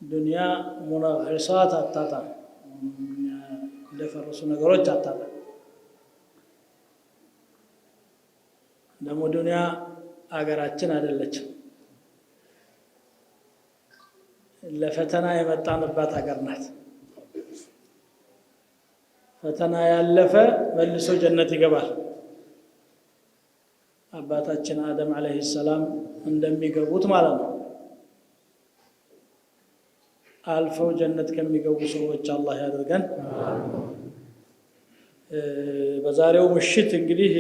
ዱንያ ሙነግሳት አታጣም፣ እንደፈረሱ ነገሮች አታጣም። ደግሞ ዱንያ አገራችን አይደለችም፣ ለፈተና የመጣንባት ሀገር ናት። ፈተና ያለፈ መልሶ ጀነት ይገባል። አባታችን አደም አለይሂ ሰላም እንደሚገቡት ማለት ነው። አልፈው ጀነት ከሚገቡ ሰዎች አላህ ያደርገን። በዛሬው ምሽት እንግዲህ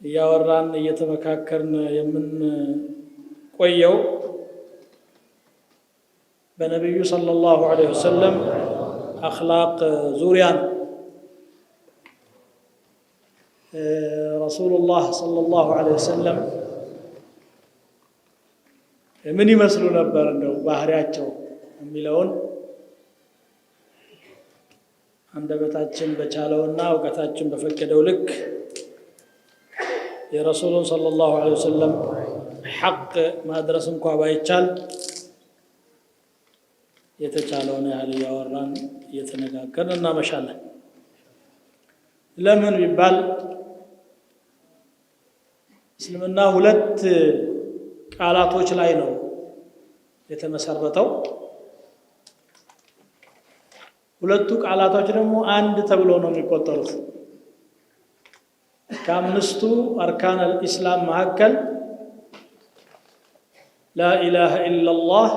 እያወራን እየተመካከርን የምንቆየው በነቢዩ ሰለላሁ ዐለይሂ ወሰለም አኽላቅ ዙሪያ ነው። ረሱሉላህ ሰለላሁ ዐለይሂ ወሰለም ምን ይመስሉ ነበር እንደው ባህሪያቸው የሚለውን አንደበታችን በቻለውና እውቀታችን በፈቀደው ልክ የረሱሉን ሰለላሁ ዐለይሂ ወሰለም ሐቅ ማድረስ እንኳ ባይቻል የተቻለውን ያህል እያወራን እየተነጋገርን እናመሻለን። ለምን ቢባል እስልምና ሁለት ቃላቶች ላይ ነው የተመሰረተው። ሁለቱ ቃላቶች ደግሞ አንድ ተብሎ ነው የሚቆጠሩት። ከአምስቱ አርካን አልኢስላም መካከል ላኢላሃ ኢላላህ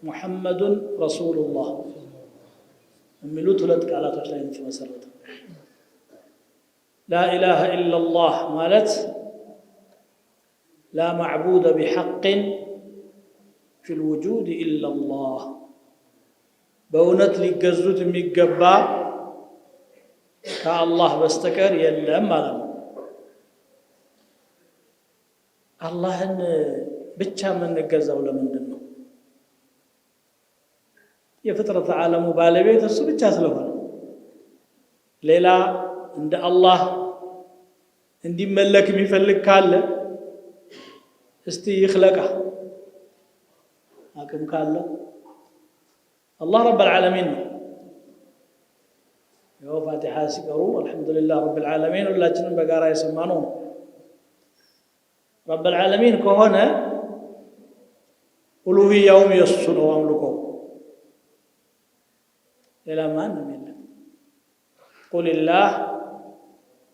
ሙሐመዱን ረሱሉላህ የሚሉት ሁለት ቃላቶች ላይ ነው የተመሰረተው። ላኢላሃ ኢላላህ ማለት ላ ማዕቡደ ቢሐቅን ፊል ውጁድ ኢላላህ፣ በእውነት ሊገዙት የሚገባ ከአላህ በስተቀር የለም ማለት ነው። አላህን ብቻ የምንገዛው ለምንድን ነው? የፍጥረት ዓለሙ ባለቤት እሱ ብቻ ስለሆነ። ሌላ እንደ አላህ እንዲመለክ የሚፈልግ ካለ እስቲ ይኽለቃ፣ አቅም ካለ አላህ ረብ ልዓለሚን ነው። ያው ፋቲሓ ሲቀሩ አልሐምዱሊላህ ረብ ልዓለሚን ሁላችንም በጋራ የሰማነው ነው። ረብ ልዓለሚን ከሆነ ኡሉሂያውም የእሱ ነው አምልኮው፣ ሌላ ማንም የለም። ቁልላህ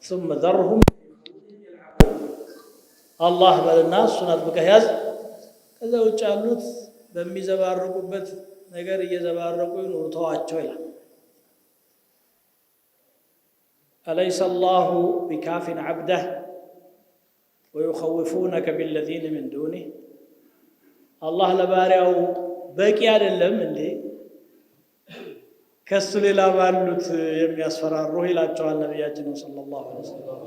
ሱመ ዘርሁም አላህ በልና እሱን አጥብቀህ ያዝ፣ ከዛ ውጭ ያሉት በሚዘባረቁበት ነገር እየዘባረቁ ይኑሩ፣ ተዋቸው ይላል። አለይሰ አላሁ ቢካፊን ዐብደህ ወዩኸውፉነከ ቢለዚነ ሚን ዱኒህ፣ አላህ ለባሪያው በቂ አይደለም እንዴ ከሱ ሌላ ባሉት የሚያስፈራሩህ ይላቸዋል ነቢያችን ሰለላሁ ዐለይሂ ወሰለም።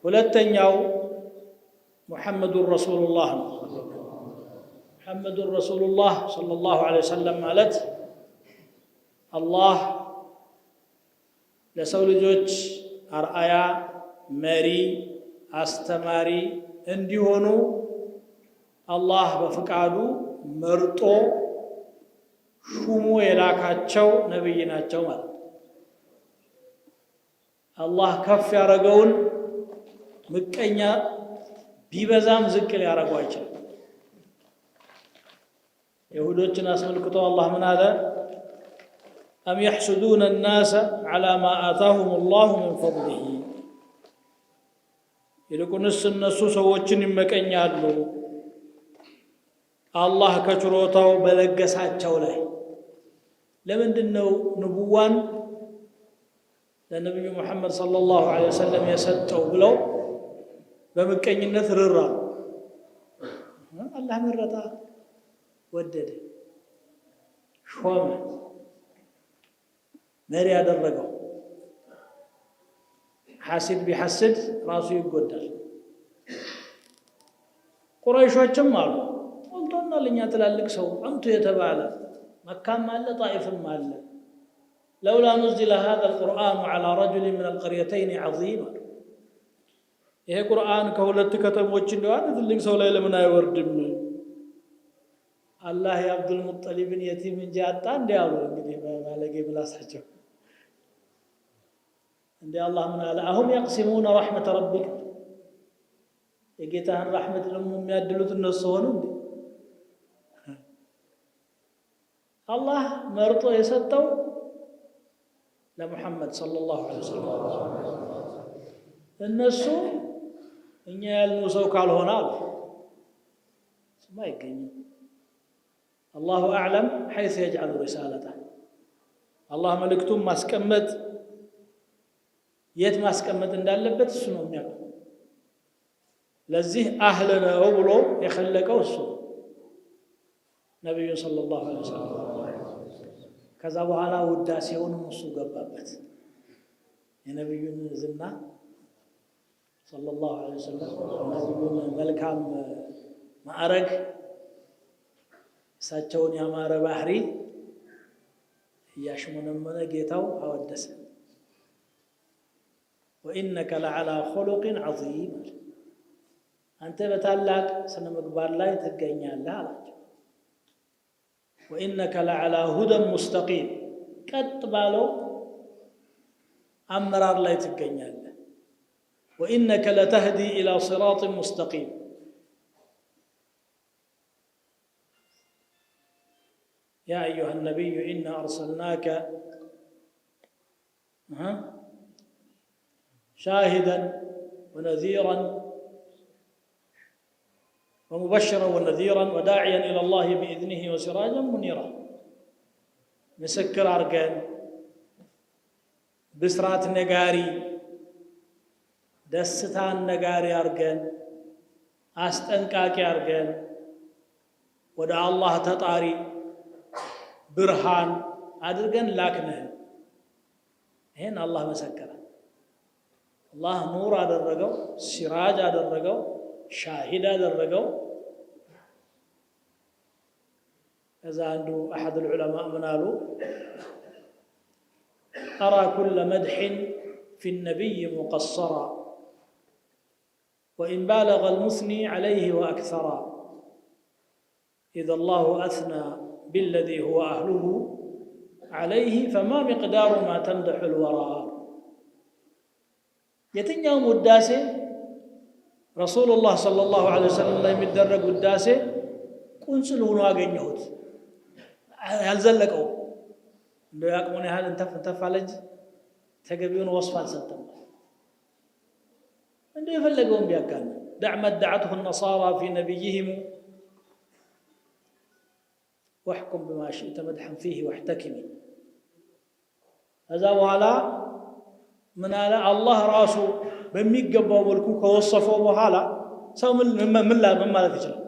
ሁለተኛው ሙሐመዱን ረሱሉላህ ነው። ሙሐመዱን ረሱሉላህ ሰለላሁ ዐለይሂ ወሰለም ማለት አላህ ለሰው ልጆች አርአያ፣ መሪ፣ አስተማሪ እንዲሆኑ አላህ በፍቃዱ መርጦ ሹሞ የላካቸው ነብይ ናቸው ማለት ነው። አላህ ከፍ ያደረገውን ምቀኛ ቢበዛም ዝቅ ሊያደርገው አይችልም። የሁዶችን አስመልክቶ አላህ ምን አለ? አም የሕሱዱነ ናሰ ዐላ ማ አታሁም ላሁ ምን ፈድሊሂ፣ ይልቁንስ እነሱ ሰዎችን ይመቀኛሉ አላህ ከችሮታው በለገሳቸው ላይ። ለምንድን ነው ንቡዋን ለነቢዩ ሙሐመድ ሰለላሁ ዐለይሂ ወሰለም የሰጠው ብለው በምቀኝነት ርራ? አላህ መረጣ፣ ወደደ፣ ሾመ፣ መሪ ያደረገው። ሐሲድ ቢሐስድ ራሱ ይጎዳል። ቁረይሾችም አሉ ሞልቶናል እኛ ትላልቅ ሰው አንቱ የተባለ መካም አለ ጣኢፍም አለ። ለውላ ኑዝለ ሃዛ አልቁርአኑ ዐላ ረጁሊን ሚነል ቀርየተይኒ ዐዚም፣ ይሄ ቁርአን ከሁለት ከተሞች እንደዋን ትልቅ ሰው ላይ ለምን አይወርድም? አላህ የአብዱል ሙጠሊብን የቲም እንጂ አጣ እንደ ያሉ እንግዲህ ባለጌ ምላሳቸው እንደ አላህ ምን አለ? አሁም يقسمون رحمة ربك የጌታህን ረሕመት ደግሞ የሚያድሉት እነሱ ሆኑ እንዴ? አላህ መርጦ የሰጠው ለሙሐመድ ሰለላሁ ዐለይሂ ወሰለም እነሱ እኛ ያልነው ሰው ካልሆነ አሉ ስማ አይገኝም። አላሁ አዕለም ሐይስ የጅዐሉ ሪሳለተ አላህ መልእክቱን ማስቀመጥ የት ማስቀመጥ እንዳለበት እሱ ነው የሚያውቀው። ለዚህ አህል ነው ብሎ የኸለቀው እሱ ነቢዩን ሰለላሁ ዐለይሂ ወሰለም። ከዛ በኋላ ውዳሴውንም እሱ ገባበት። የነቢዩን ዝና ሰለላሁ ዐለይሂ ወሰለም ነቢዩን መልካም ማዕረግ እሳቸውን ያማረ ባህሪ እያሽሞነመነ ጌታው አወደሰ። ወኢነከ ለዐላ ኹሉቅን ዐዚም አንተ በታላቅ ስነ ምግባር ላይ ትገኛለህ አላቸው። ወኢነከ ለዐላ ሁደን ሙስተቂም ቀጥ ባለው አመራር ላይ ትገኛለህ። ወኢነከ ለተህዲ ኢላ ሲራጢን ሙስተቂም ያ አዩሃ ነቢዩ ኢና አርሰልናከ ሻሂደን ወነዚራን ومبشرا ونذيرا وداعيا إلى الله بإذنه وسراجا منيرا مسكر أرجان بسرات نجاري دستان نجاري أرجان أستنكاكي أرجان ودع الله تطاري برهان أدرجان لكنه هنا الله مسكر الله نور على الرجو سراج على الرجو شاهد على الرجو. إذا عنده أحد العلماء منالو أرى كل مدح في النبي مقصرا وإن بالغ المثني عليه وأكثرا إذا الله أثنى بالذي هو أهله عليه فما مقدار ما تمدح الورى. يتنيوم الداسي رسول الله صلى الله عليه وسلم لا يمدرق الداسي قنصل هنا أغنيهوت ያልዘለቀው እንደው ያቅሙን ያህል እንተፍ አለ እንጂ ተገቢውን ወስፍ አልሰጠም። እንደው የፈለገውን ቢያጋን دع ما ادعته النصارى في نبيهم واحكم بما شئت مدحا فيه واحتكمي. هذا وعلى من على الله راسه በሚገባው መልኩ ከወሰፈው በኋላ ሰው ምን ማለት ይችላል?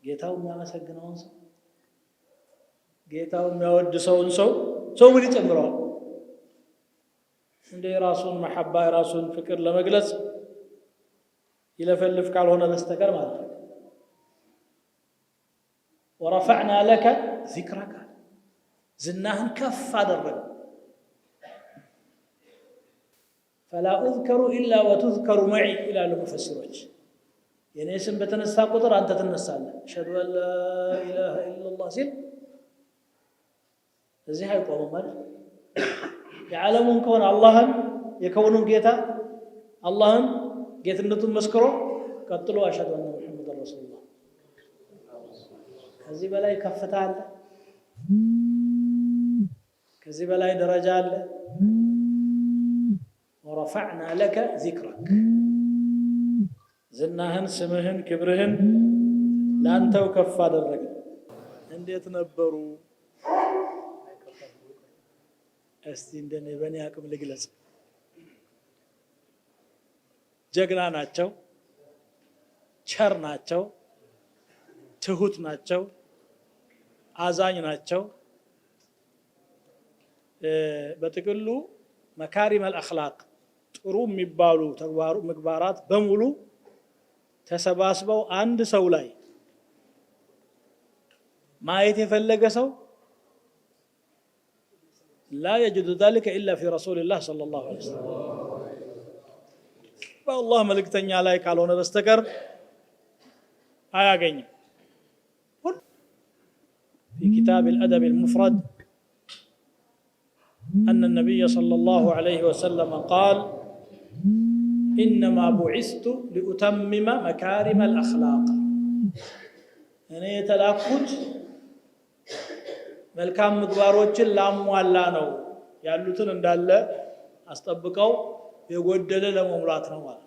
ጌታው የሚያመሰግነውን ሰው ጌታው የሚያወድሰውን ሰው ምን ይጨምረዋል? እንደ የራሱን መሐባ የራሱን ፍቅር ለመግለጽ ይለፈልፍ ካልሆነ በስተቀር ማለት ነው። ወረፈዕና ለከ ዚክረከ ዝናህን ከፍ አደረግን። ፈላ ኡዝከሩ ኢላ ወቱዝከሩ መዒ ይላሉ ሙፈሲሮች። የኔ ስም በተነሳ ቁጥር አንተ ትነሳለህ። አሽሀዱ አን ላ ኢላሃ ኢለላህ ሲል እዚህ አይቆምም ማለት የዓለሙን ከሆነ አላህን የከውኑን ጌታ አላህን ጌትነቱን መስክሮ ቀጥሎ አሽሀዱ አነ ሙሐመደን ረሱሉላህ። ከዚህ በላይ ከፍታ አለ? ከዚህ በላይ ደረጃ አለ? ወረፈዕና ለከ ዚክረክ ዝናህን ስምህን ክብርህን ለአንተው ከፍ አደረግን። እንዴት ነበሩ? እስቲ እንደኔ በእኔ አቅም ልግለጽ። ጀግና ናቸው፣ ቸር ናቸው፣ ትሁት ናቸው፣ አዛኝ ናቸው። በጥቅሉ መካሪመል አኽላቅ ጥሩ የሚባሉ ምግባራት በሙሉ ተሰባስበው አንድ ሰው ላይ ማየት የፈለገ ሰው لا يجد ذلك إلا في رسول الله صلى الله عليه وسلم. በአላህ መልእክተኛ ላይ ካልሆነ በስተቀር አያገኝም في كتاب الأدب المفرد أن النبي صلى الله عليه وسلم قال إنما بعثت لأتمم مكارم الأخلاق يعني يتلاقوت መልካም ምግባሮችን ላሟላ ነው ያሉትን እንዳለ አስጠብቀው የጎደለ ለመሙላት ነው ማለት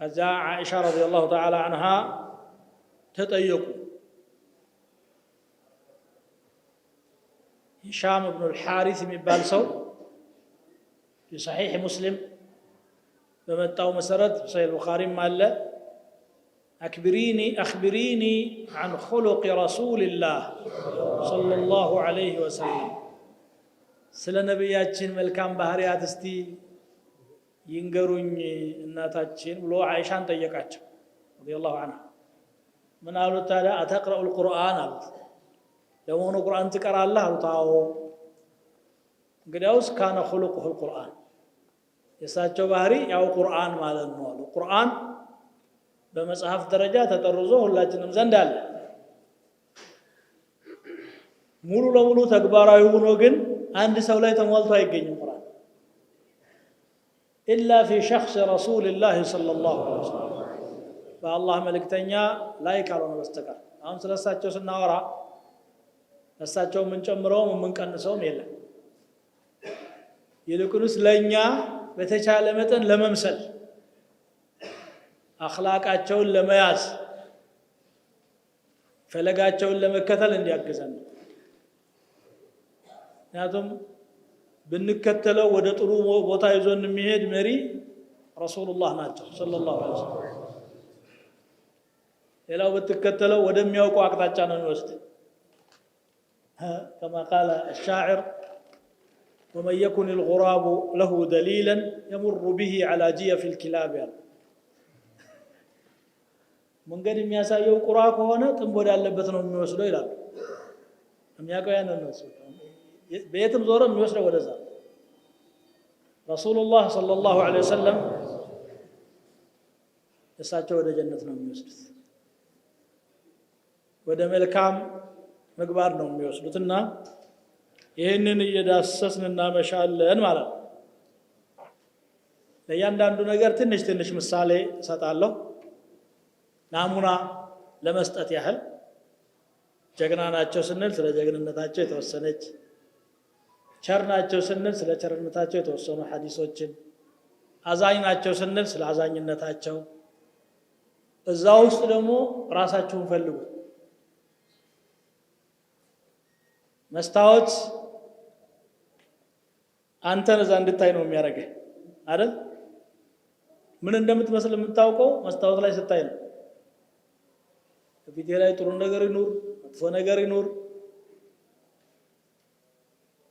ከዛ አይሻ ረዲየላሁ ተዓላ عنها ተጠየቁ ሂሻም ኢብኑ አልሐሪስ የሚባል ሰው في صحيح مسلم በመጣው መሰረት ሰሂህ ቡኻሪም አለ أخبريني عن خلق رسول الله صلى الله عليه وسلم ስለ ነብያችን መልካም ባህሪያት እስቲ ይንገሩኝ እናታችን ብሎ አይሻን ጠየቃቸው ረዲየላሁ ዐንሃ ምን አሉት ታዲያ አተቅረኡ القرآن አሉት ለመሆኑ ቁርአን ትቀራለህ አሉት አዎ እንግዲያውስ ካነ خلقه القرآن የሳቸው ባህሪ ያው ቁርአን ማለት ነው አሉ ቁርአን በመጽሐፍ ደረጃ ተጠርዞ ሁላችንም ዘንድ አለ ሙሉ ለሙሉ ተግባራዊ ሆኖ ግን አንድ ሰው ላይ ተሟልቶ አይገኝም ቁርአን إلا في شخص رسول الله صلى الله عليه وسلم فالله መልእክተኛ ላይ ካልሆነ በስተቀር አሁን ስለሳቸው ስናወራ ለሳቸው ምን ጨምረው ምን ቀንሰው የለም ይልቁንስ ለኛ በተቻለ መጠን ለመምሰል አኽላቃቸውን ለመያዝ ፈለጋቸውን ለመከተል እንዲያገዘን ምክንያቱም ብንከተለው ወደ ጥሩ ቦታ ይዞን የሚሄድ መሪ ረሱላህ ናቸው ሰለላሁ ዐለይሂ ወሰለም ሌላው ብትከተለው ወደሚያውቁ አቅጣጫ ነው የሚወስድ كما قال الشاعر ومن يكن الغراب له دليلا يمر به على جيف الكلاب መንገድ የሚያሳየው ቁራ ከሆነ ጥንቦድ ያለበት ነው የሚወስደው ይላል የሚያውቀው ያንን ነው በየትም ዞሮ የሚወስደው ወደዛ ረሱላህ ሰለላሁ ዐለይሂ ወሰለም እሳቸው ወደ ጀነት ነው የሚወስዱት ወደ መልካም ምግባር ነው የሚወስዱትና ይሄንን እየዳሰስንና መሻለን ማለት ነው ለእያንዳንዱ ነገር ትንሽ ትንሽ ምሳሌ እሰጣለሁ ናሙና ለመስጠት ያህል ጀግና ናቸው ስንል ስለ ጀግንነታቸው የተወሰነች ቸር ናቸው ስንል ስለ ቸርነታቸው የተወሰኑ ሐዲሶችን አዛኝ ናቸው ስንል ስለ አዛኝነታቸው እዛ ውስጥ ደግሞ ራሳችሁን ፈልጉ መስታወት አንተን እዛ እንድታይ ነው የሚያደርገህ አይደል ምን እንደምትመስል የምታውቀው መስታወት ላይ ስታይ ነው ፊቴ ላይ ጥሩ ነገር ይኑር መጥፎ ነገር ይኑር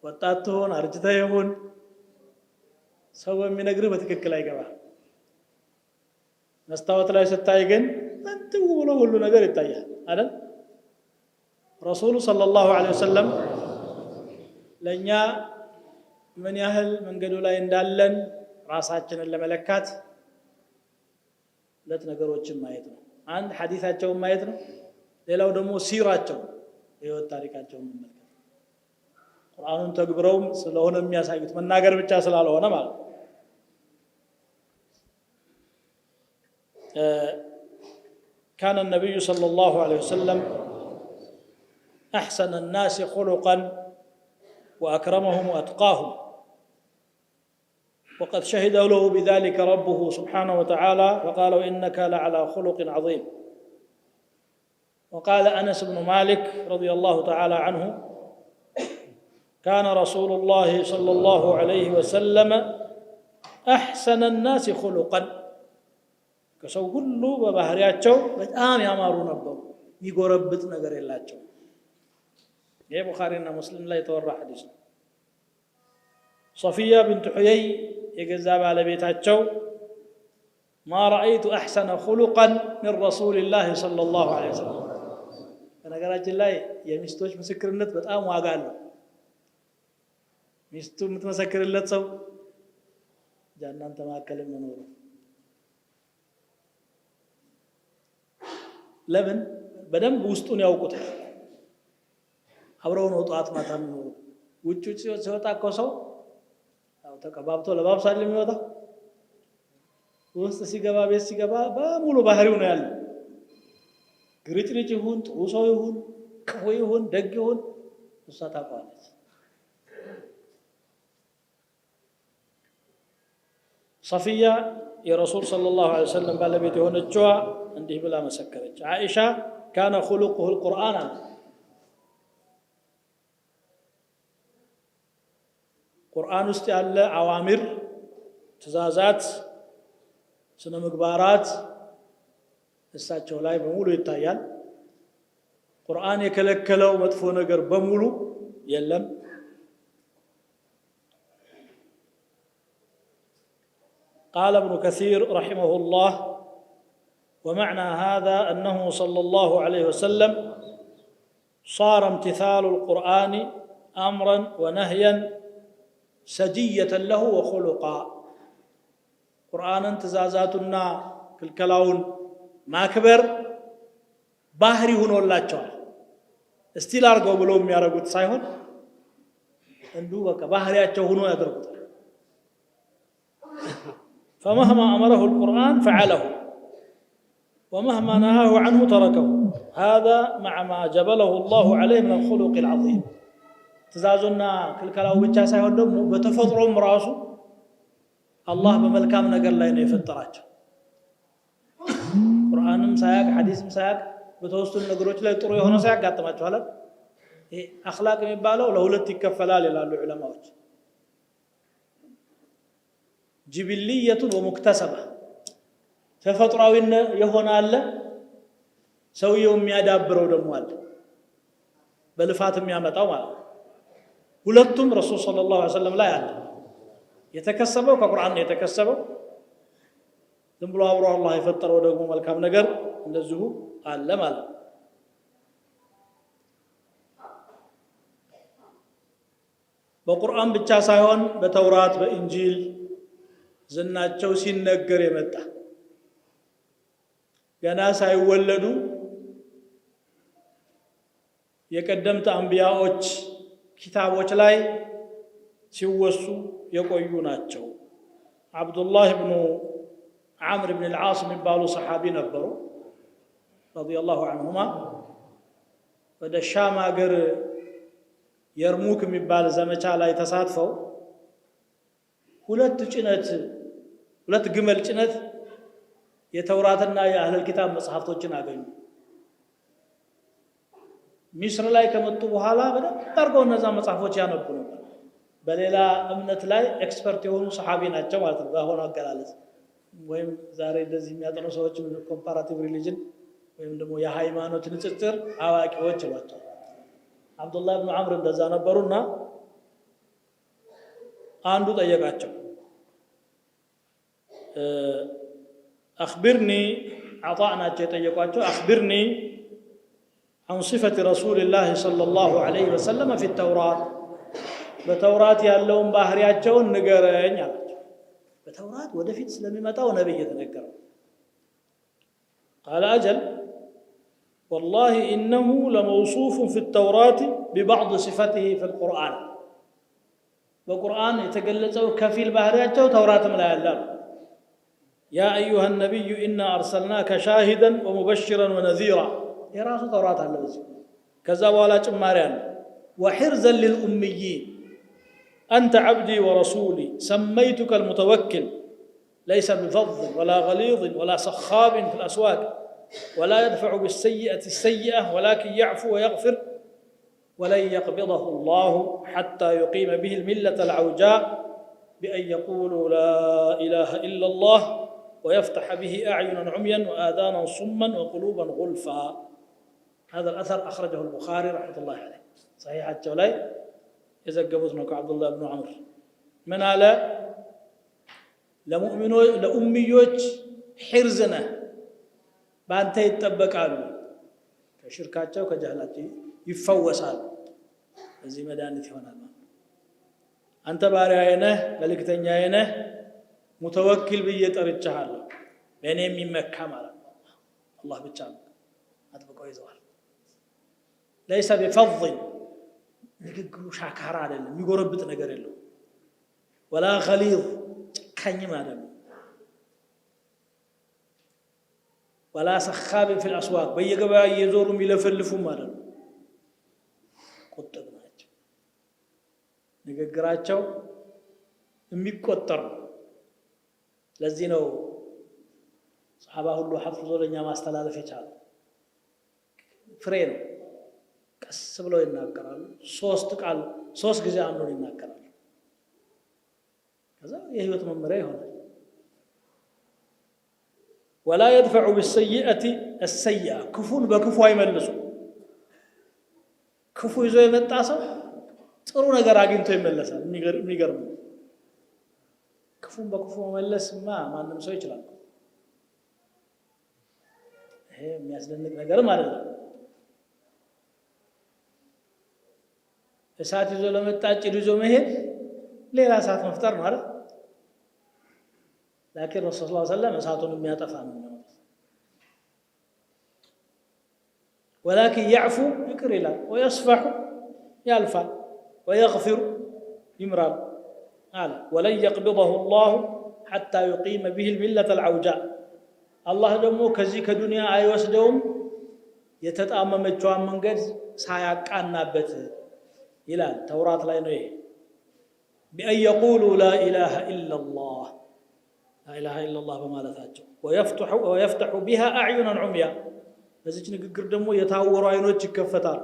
ወጣት ትሆን አርጅተህ ይሁን ሰው የሚነግርህ በትክክል አይገባ መስታወት ላይ ስታይ ግን እንትን ብሎ ሁሉ ነገር ይታያል አይደል ረሱሉ ሰለላሁ ዐለይሂ ወሰለም ለኛ ምን ያህል መንገዱ ላይ እንዳለን ራሳችንን ለመለካት ሁለት ነገሮችን ማየት ነው አንድ ሐዲሳቸውን ማየት ነው ሌላው ደግሞ ሲራቸው የህይወት ታሪካቸውን መመልከት ቁርአኑን ተግብረው ስለሆነ የሚያሳዩት መናገር ብቻ ስላልሆነ ማለት كان النبي صلى الله عليه وسلم أحسن الناس خلقا وأكرمهم وأتقاهم وقد شهد له بذلك ربه سبحانه وتعالى وقال إنك لعلى خلق عظيم وقال أنس بن مالك رضي الله تعالى عنه كان رسول الله صلى الله عليه وسلم أحسن الناس خلقا كسو كله ببهرياتشو بتآم يامارو نبو يقربت نقر اللاتشو يا بخاري مسلم لا يتورى حديث صفية بنت حيي يجزاب على بيتاتشو ما رأيت أحسن خلقا من رسول الله صلى الله عليه وسلم أنا قرأت الله يا مستوش مسكر النت بتآم وقال ሚስቱ የምትመሰክርለት ሰው ጃናን ተማከለ መኖሩ ለምን በደንብ ውስጡን ያውቁታል አብረው ነው ጧት ማታ ነው ውጭ ሲወጣ እኮ ሰው አው ተቀባብቶ ለባብሳል የሚወጣው ውስጥ ሲገባ ቤት ሲገባ በሙሉ ባህሪው ነው ያለው ግርጭርጭ ይሁን ጥሩ ሰው ይሁን ክፉ ይሁን ደግ ይሁን እሷ ታውቃለች صفية يا رسول صلى الله عليه وسلم قال بيته هونجوا عنده بلا مسكرج عائشة كان خلقه القرآن قرآن استعلى عوامر تزازات سنة مقبارات እሳቸው ላይ በሙሉ ይታያል ቁርአን የከለከለው መጥፎ ነገር በሙሉ የለም قال ابن كثير رحمه الله ومعنى هذا أنه صلى الله عليه وسلم صار امتثال القرآن أمرا ونهيا سجية له وخلقا قرآن انتزازاتنا كالكلاون ማክበር ባህሪ ሆኖላቸዋል እስቲል አርገው ብለው የሚያረጉት ሳይሆን እንዱ በቃ ባህሪያቸው ሆኖ ያደርጉታል فمهما امره القرآن فعله ومهما نهاه عنه تركه هذا مع ما جبله الله عليه من الخلق العظيم تزازنا كلكلاو ብቻ ሳይሆን ደግሞ በተፈጥሮም ራሱ አላህ በመልካም ነገር ላይ ነው የፈጠራቸው ቁርአንም ሳያቅ ሐዲስም ሳያቅ በተወሰኑ ነገሮች ላይ ጥሩ የሆነ ሳያቅ ያጋጥማቸዋል ይሄ አኽላቅ የሚባለው ለሁለት ይከፈላል ይላሉ ዑለማዎች ጅብልየቱ ወሙክተሰባ ተፈጥሯዊ የሆነ አለ ሰውየው የሚያዳብረው ደግሞ አለ በልፋት የሚያመጣው ማለት ሁለቱም ረሱል ሰለላሁ ዐለይሂ ወሰለም ላይ አለ የተከሰበው ከቁርአን የተከሰበው ዝም ብሎ አብሮ አላህ የፈጠረው ደግሞ መልካም ነገር እንደዚሁ አለ ማለት በቁርአን ብቻ ሳይሆን በተውራት በእንጂል ዝናቸው ሲነገር የመጣ ገና ሳይወለዱ የቀደምት አንቢያዎች ኪታቦች ላይ ሲወሱ የቆዩ ናቸው አብዱላህ ኢብኑ عمرو بن العاص የሚባሉ ሰሃቢ ነበሩ رضي الله عنهما ወደ ሻም ሀገር የርሙክ የሚባል ዘመቻ ላይ ተሳትፈው ሁለት ግመል ጭነት የተውራትና የአህለል ኪታብ መጽሐፍቶችን አገኙ ሚስር ላይ ከመጡ በኋላ በደንብ አድርገው እነዛ መጽሐፎች ያነቡ ነበር በሌላ እምነት ላይ ኤክስፐርት የሆኑ ሰሃቢ ናቸው ማለት ነው ባሆነ አገላለጽ ወይም ዛሬ እንደዚህ የሚያጠኑ ሰዎች ኮምፓራቲቭ ሪሊጅን ወይም ደግሞ የሃይማኖት ንጽጽር አዋቂዎች ናቸው አብዱላህ ኢብኑ ዐምር እንደዛ ነበሩና አንዱ ጠየቃቸው اخبرني عطانا يطيقوا اخبرني عن صفه رسول الله صلى الله عليه وسلم في التوراة በተውራት ያለውን ባህሪያቸውን ንገረኝ አላቸው በተውራት ወደፊት ስለሚመጣው ነብይ የተነገረው قال اجل والله انه لموصوف في التوراة ببعض صفاته في القرآن በቁርአን የተገለጸው ከፊል ባህሪያቸው ተውራትም ላይ አለ يا ايها النبي انا ارسلناك شاهدا ومبشرا ونذيرا የራሱ ተውራት አለ በዚህ ከዛ በኋላ ጭማሪ አለ وحرزا للاميين أنت عبدي ورسولي سميتك المتوكل ليس بفظ ولا غليظ ولا صخاب في الأسواق ولا يدفع بالسيئة السيئة ولكن يعفو ويغفر ولن يقبضه الله حتى يقيم به الملة العوجاء بأن يقولوا لا إله إلا الله ويفتح به أعينا عميا وآذانا صما وقلوبا غلفا هذا الأثر أخرجه البخاري رحمة الله عليه صحيح الجولي يزقبوتنا كعبد الله بن عمر من على ለኡሚዮች ሒርዝነ ባንተ ይተበቃሉ ከሽርካቸው ከጀህላቸው ይፈወሳሉ እዚህ መድኃኒት ይሆናል አንተ ባሪያዬ ነህ መልእክተኛዬ ነህ ሙተወኪል ብዬ ጠርቼሃለሁ በእኔ የሚመካ ማለት ነው አላህ ብቻ ነው አጥብቀው ይዘዋል ليس بفظ ንግግሩ ሻካራ አይደለም የሚጎረብጥ ነገር የለው ولا غليظ ጨካኝም አይደለም ولا سخاب في الاسواق በየገበያው እየዞሩ የሚለፈልፉም ማለት ነው ቁጥብ ናቸው ንግግራቸው የሚቆጠር ለዚህ ነው ሰሃባ ሁሉ ሐፍዞ ለኛ ማስተላለፍ የቻሉ ፍሬ ነው ቀስ ብለው ይናገራሉ ሶስት ጊዜ አንዱን ይናገራሉ ከዛ የህይወት መመሪያ ይሆናል ولا يدفع بالسيئة السيئة كفون بكفو አይመልሱ ክፉ ይዞ የመጣ ሰው ጥሩ ነገር አግኝቶ ይመለሳል የሚገርም ክፉን በክፉ መመለስማ ማንም ሰው ይችላል ይሄ የሚያስደንቅ ነገር ማለት ነው እሳት ይዞ ለመጣ ጭድ ይዞ መሄድ ሌላ እሳት መፍጠር ማለት لكن الرسول صلى الله عليه وسلم እሳቱን የሚያጠፋ ነው ولكن يعفو يكر ይላል ويصفح يالفا ويغفر يمرال قال ولن يقبضه الله حتى يقيم به الملة العوجاء الله ደግሞ ከዚህ ከዱንያ አይወስደውም የተጣመመችዋን መንገድ ሳያቃናበት ይላል ተውራት ላይ ነው ይሄ بأن يقولوا لا إله إلا الله لا إله إلا الله በማለታቸው ويفتح بها أعينا عميا በዚች ንግግር ደግሞ የታወሩ አይኖች ይከፈታሉ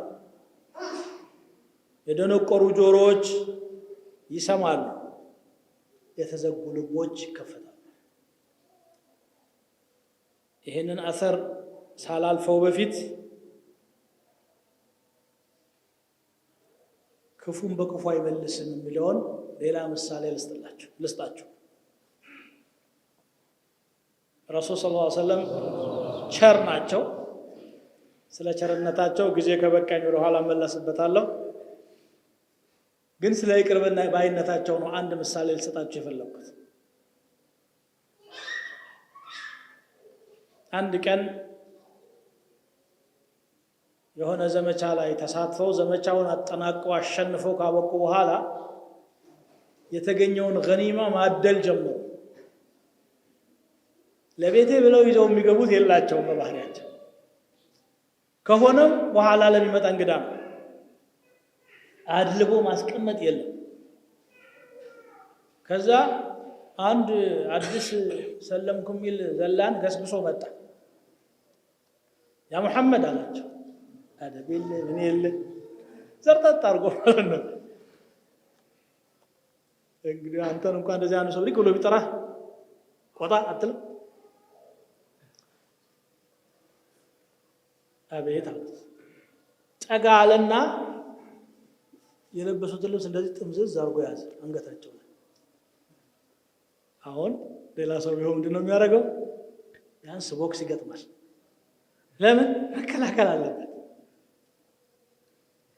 የደነቆሩ ጆሮዎች ይሰማሉ የተዘጉ ልቦች ይከፈታሉ ይሄንን አሰር ሳላልፈው በፊት ክፉን በክፉ አይመልስም የሚለውን ሌላ ምሳሌ ልስጣችሁ ረሱል ሰለላሁ ዐለይሂ ወሰለም ቸር ናቸው ስለ ቸርነታቸው ጊዜ ከበቃኝ ወደ ኋላ መለስበታለሁ ግን ስለ ይቅርብና ባይነታቸው ነው አንድ ምሳሌ ልሰጣችሁ የፈለኩት አንድ ቀን የሆነ ዘመቻ ላይ ተሳትፈው ዘመቻውን አጠናቀው አሸንፈው ካበቁ በኋላ የተገኘውን ገኒማ ማደል ጀመሩ ለቤቴ ብለው ይዘው የሚገቡት የላቸውም በባህሪያቸው ከሆነም በኋላ ለሚመጣ እንግዳ አድልቦ ማስቀመጥ የለም ከዛ አንድ አዲስ ሰለምኩም ይል ዘላን ገስግሶ መጣ ያ መሐመድ አላቸው አደብል ምን ይል ዘርጣጣ አርጎ ነው እንግዲህ አንተን እንኳን እንደዚህ አንዱ ሰው ሊቆሎ ቢጠራ ቆጣ አትል አቤት አሉት ጠጋለና የለበሱት ልብስ እንደዚህ ጥምዝዝ አርጎ ያዘ አንገታቸው ላይ አሁን ሌላ ሰው ቢሆን ምንድነው የሚያደርገው ያንስ ቦክስ ይገጥማል ለምን መከላከል አለበት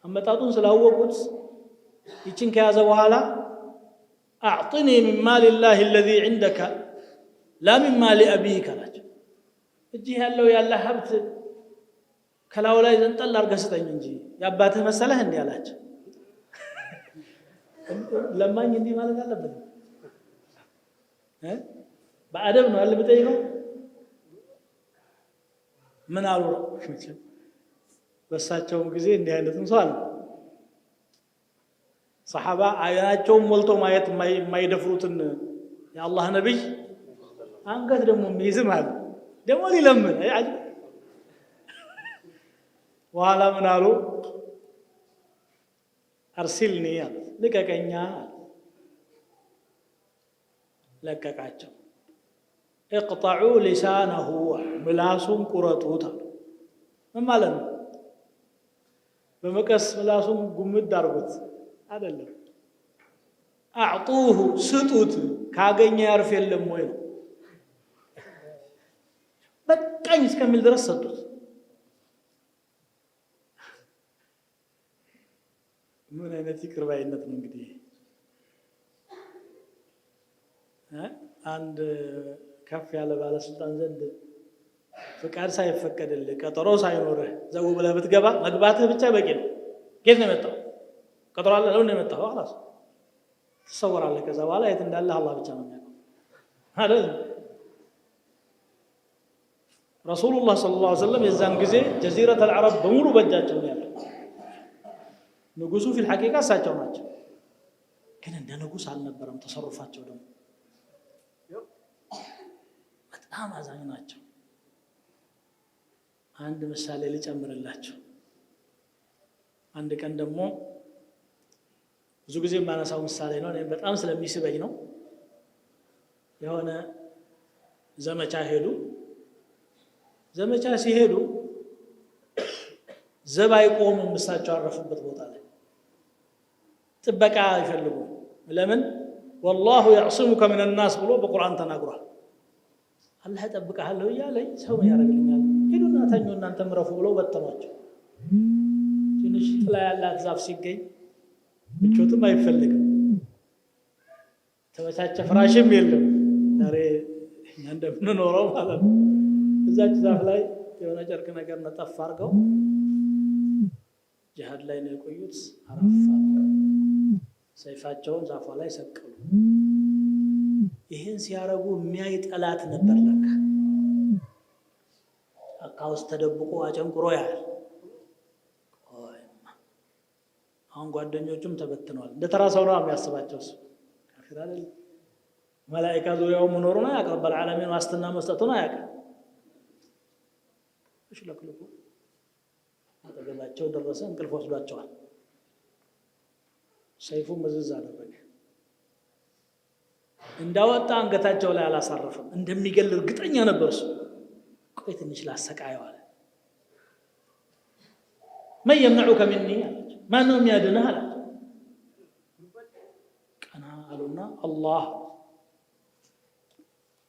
አመጣጡን ስላወቁት ይችን ከያዘ በኋላ اعطني من مال الله الذي عندك لا من مال ابيك አላቸው እጂ ያለው ያለ ሀብት ከላው ላይ ዘንጠል አርገህ ስጠኝ እንጂ ያባትህ መሰለህ እንዴ አላቸው ለማኝ እንዲህ ማለት አለበት በአደብ ነው አለ በጠይቀው ምን አሉ በሳቸውም ጊዜ እንዲህ አይነትም ሰው አለ ሰሃባ አይናቸውን ሞልቶ ማየት የማይደፍሩትን የአላህ ነብይ አንገት ደግሞ የሚይዝም አለ ደግሞ ሊለምን ወኋላ ምን አሉ አርሲልኒ ልቀቀኛ ለቀቃቸው اقطعوا لسانه ምላሱን ቁረጡት ምን ማለት ነው በመቀስ ምላሱን ጉምድ አርጉት አይደለም اعطوه ስጡት ካገኘ ያርፍ የለም ወይ በቃኝ እስከሚል ድረስ ሰጡት ምን አይነት ይቅር ባይነት ነው እንግዲህ አንድ ከፍ ያለ ባለስልጣን ዘንድ ፍቃድ ሳይፈቀድልህ ቀጠሮ ሳይኖርህ ዘው ብለህ ብትገባ መግባትህ ብቻ በቂ ነው። ከየት ነው የመጣው? ቀጠሮ አለ ነው የመጣው خلاص ትሰወራለህ። ከዛ በኋላ የት እንዳለህ አላህ ብቻ ነው የሚያውቀው አይደል? ረሱሉላህ ሰለላሁ ዐለይሂ ወሰለም የዛን ጊዜ ጀዚረተል አረብ በሙሉ በእጃቸው ነው ያለው። ንጉሱ ፊል ሐቂቃ እሳቸው ናቸው፣ ግን እንደ ንጉስ አልነበረም ተሰሩፋቸው። ደግሞ በጣም አዛኝ ናቸው። አንድ ምሳሌ ልጨምርላችሁ። አንድ ቀን ደግሞ ብዙ ጊዜ የማነሳው ምሳሌ ነው፣ እኔ በጣም ስለሚስበኝ ነው። የሆነ ዘመቻ ሄዱ። ዘመቻ ሲሄዱ ዘብ አይቆሙም። እሳቸው አረፉበት ቦታ ላይ ጥበቃ ይፈልጉ። ለምን? ወላሁ ያዕስሙከ ሚነ ናስ ብሎ በቁርአን ተናግሯል። አላህ ይጠብቅሃል እያለኝ ሰው ያደርግልኛል፣ ሄዱና ተኙ እናንተም ረፉ ብለው በተኗቸው። ትንሽ ጥላ ያላት ዛፍ ሲገኝ ምቾትም አይፈልግም፣ ተመቻቸ ፍራሽም የለም። ዛሬ እኛ እንደምንኖረው ማለት ነው። እዛች ዛፍ ላይ የሆነ ጨርቅ ነገር ነጠፍ አድርገው ጂሃድ ላይ ነው የቆዩት። አረፋ ሰይፋቸውን ዛፏ ላይ ሰቀሉ። ይህን ሲያረጉ የሚያይ ጠላት ነበር ለካ። ጫካ ውስጥ ተደብቆ አጨንቁሮ ያህል። አሁን ጓደኞቹም ተበትነዋል። እንደ ተራ ሰው ነው የሚያስባቸው። እሱ ካፊር አይደል? መላኢካ ዙሪያው መኖሩን አያውቅም። ረብል ዓለሚን ዋስትና መስጠቱን አያውቅም። እሺ ለክልኩ አጠገባቸው ደረሰ። እንቅልፍ ወስዷቸዋል። ሰይፉን መዝዝ አደረገ። እንዳወጣ አንገታቸው ላይ አላሳረፈም። እንደሚገል እርግጠኛ ነበር እሱ። ቆይ ትንሽ ላሰቃየው አለ። መን የምነዑከ ሚኒ አላቸው። ማነው የሚያድንህ አላቸው። ቀና አሉና አላህ።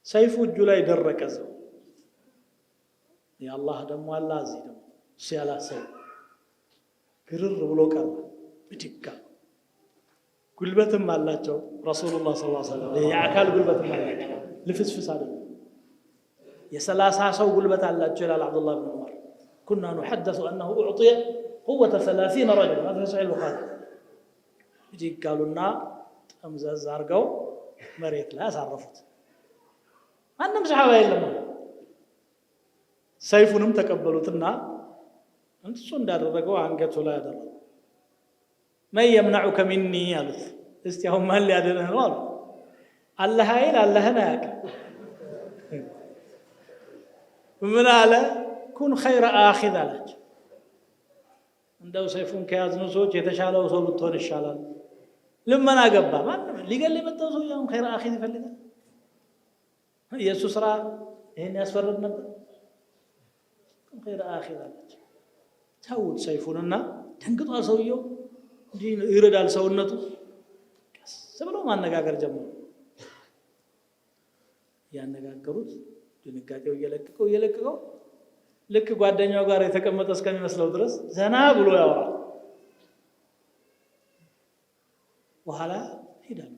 ሰይፉ እጁ ላይ ደረቀ። ዘው የአላህ ደግሞ አላ እዚህ ደግሞ እሱ ያላሰው ግርር ብሎ ቀረ። ብድጋ ጉልበትም አላቸው ረሱሉላህ ሰለላሁ ዐለይሂ ወሰለም። የአካል ጉልበትም አላቸው፣ ልፍስፍስ አይደለም። የ30 ሰው ጉልበት አላቸው ይላል አብዱላህ ብን ዑመር። ኩና ኑሐደሱ አነሁ ኡዕጢየ ቁወተ 30 ረጁል هذا صحيح البخاري። ብድግ አሉና ጠምዘዝ አድርገው መሬት ላይ አሳረፉት። ማንም ሰሃባ የለም። ሰይፉንም ተቀበሉትና እንሱ እንዳደረገው አንገቱ ላይ አደረጉ። መን የምነዑከ ሚኒ አሉት። እስቲ አሁን ማን ሊያድንህ ነው አሉ። አላህ አይል አላህን አያውቅም። ምን አለ? ኩን ኸይረ አኺዝ አላቸው። እንደው ሰይፉን ከያዝነው ሰዎች የተሻለው ሰው ብትሆን ይሻላል። ልመና ገባ። ማንም ሊገል የመጣው ሰው ያው ኸይረ አኺዝ ይፈልጋል። የእሱ ስራ ይሄን ያስፈርድ ነበር። ኸይረ አኺዝ አላቸው። ተውት ሰይፉንና ደንግጧል ሰውየው። እንዲህ ይረዳል ሰውነቱ። ቀስ ብለው ማነጋገር ጀመሩ። ያነጋገሩት ድንጋጤው እየለቀቀው ልክ ጓደኛው ጋር የተቀመጠ እስከሚመስለው ድረስ ዘና ብሎ ያወራል። በኋላ ሄዳሉ።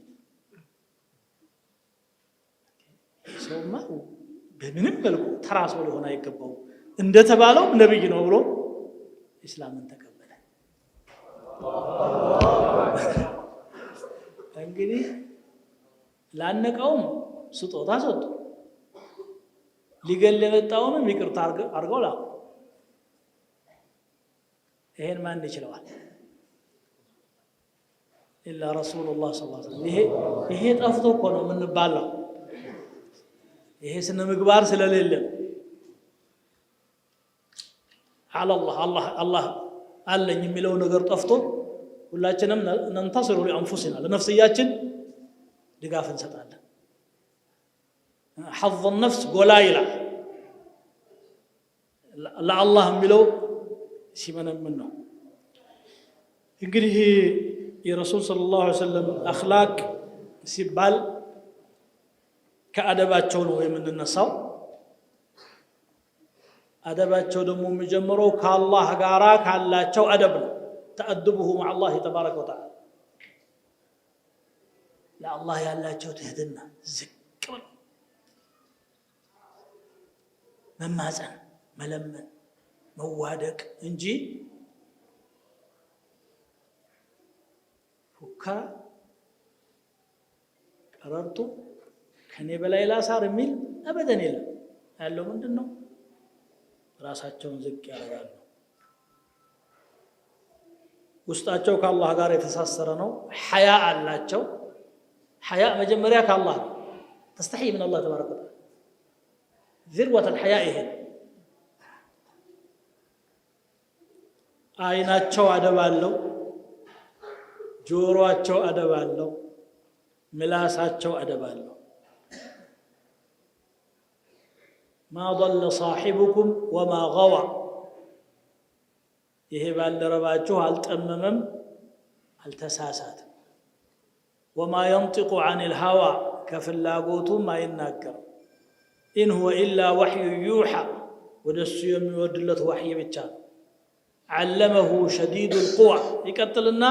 ሰውማ በምንም መልኩ ተራ ሰው ሊሆን አይገባው፣ እንደተባለው ነብይ ነው ብሎ ኢስላምን ተቀበለ። እንግዲህ ላነቀውም ስጦታ ሰጡ፣ ሊገል የመጣውንም ይቅርታ አድርገው ላኩ። ይሄን ማን ይችለዋል? ኢላ ረሱሉላህ ሰለላሁ ዐለይሂ ወሰለም። ይሄ ጠፍቶ እኮ ነው የምንባለው። ይሄ ስነ ምግባር ስለሌለ አላህ አለኝ የሚለው ነገር ጠፍቶ ሁላችንም ነንተስሩ ለአንፉሲና ለነፍስያችን ድጋፍ እንሰጣለን። ሐظ النفس ጎላ ይላል። ለአላህ የሚለው ሲመነምን ነው። እንግዲህ የረሱል ሰለላሁ ዐለይሂ ወሰለም አኽላቅ ሲባል ከአደባቸው ነው የምንነሳው። አደባቸው ደግሞ የሚጀምረው ከአላህ ጋራ ካላቸው አደብ ነው። ተአድቡሁ مع الله تبارك وتعالى ለአላህ ያላቸው ትህትና ዝቅ መማፀን መለመን መዋደቅ እንጂ ፉከራ ቀረርቶ ከኔ በላይ ላሳር የሚል አበደን የለም። ያለው ምንድነው? ራሳቸውን ዝቅ ያደርጋሉ። ውስጣቸው ከአላህ ጋር የተሳሰረ ነው። ሐያ አላቸው። ሐያ መጀመሪያ ከአላህ ተስተሒ ምን አላህ ተባረከ ወተዓላ ذروة الحياء ይሄ አይናቸው አደብ አለው፣ ጆሮአቸው አደብ አለው፣ ምላሳቸው አደብ አለው። ما ضل صاحبكم وما غوى ይሄ ባልደረባችሁ አልጠመመም አልተሳሳተም። وما ينطق عن الهوى ከፍላጎቱም አይናገርም። إن هو إلا وحي يوحى ودسو የሚወድለት ወህይ ብቻ ነው። علمه شديد القوى ይቀጥልና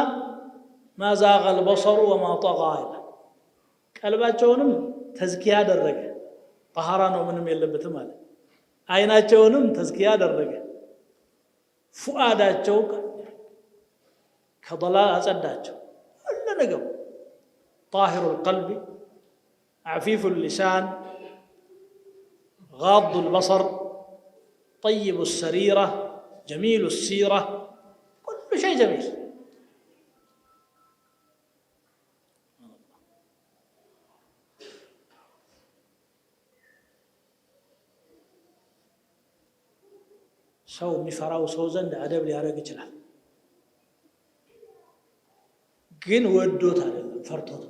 ما زاغ البصر وما طغى ቀልባቸውንም ተዝኪያ አደረገ። طهራ ነው ምንም የለበትም ማለት። አይናቸውንም ተዝኪያ አደረገ። ፉአዳቸው ከضلال አጸዳቸው። ሁሉ ነገር طاهر القلب عفيف اللسان غاض البصر طيب السريرة جميل السيرة كل شيء جميل. ሰው የሚፈራው ሰው ዘንድ አደብ ሊያደርግ ይችላል፣ ግን ወዶት አይደለም ፈርቶት።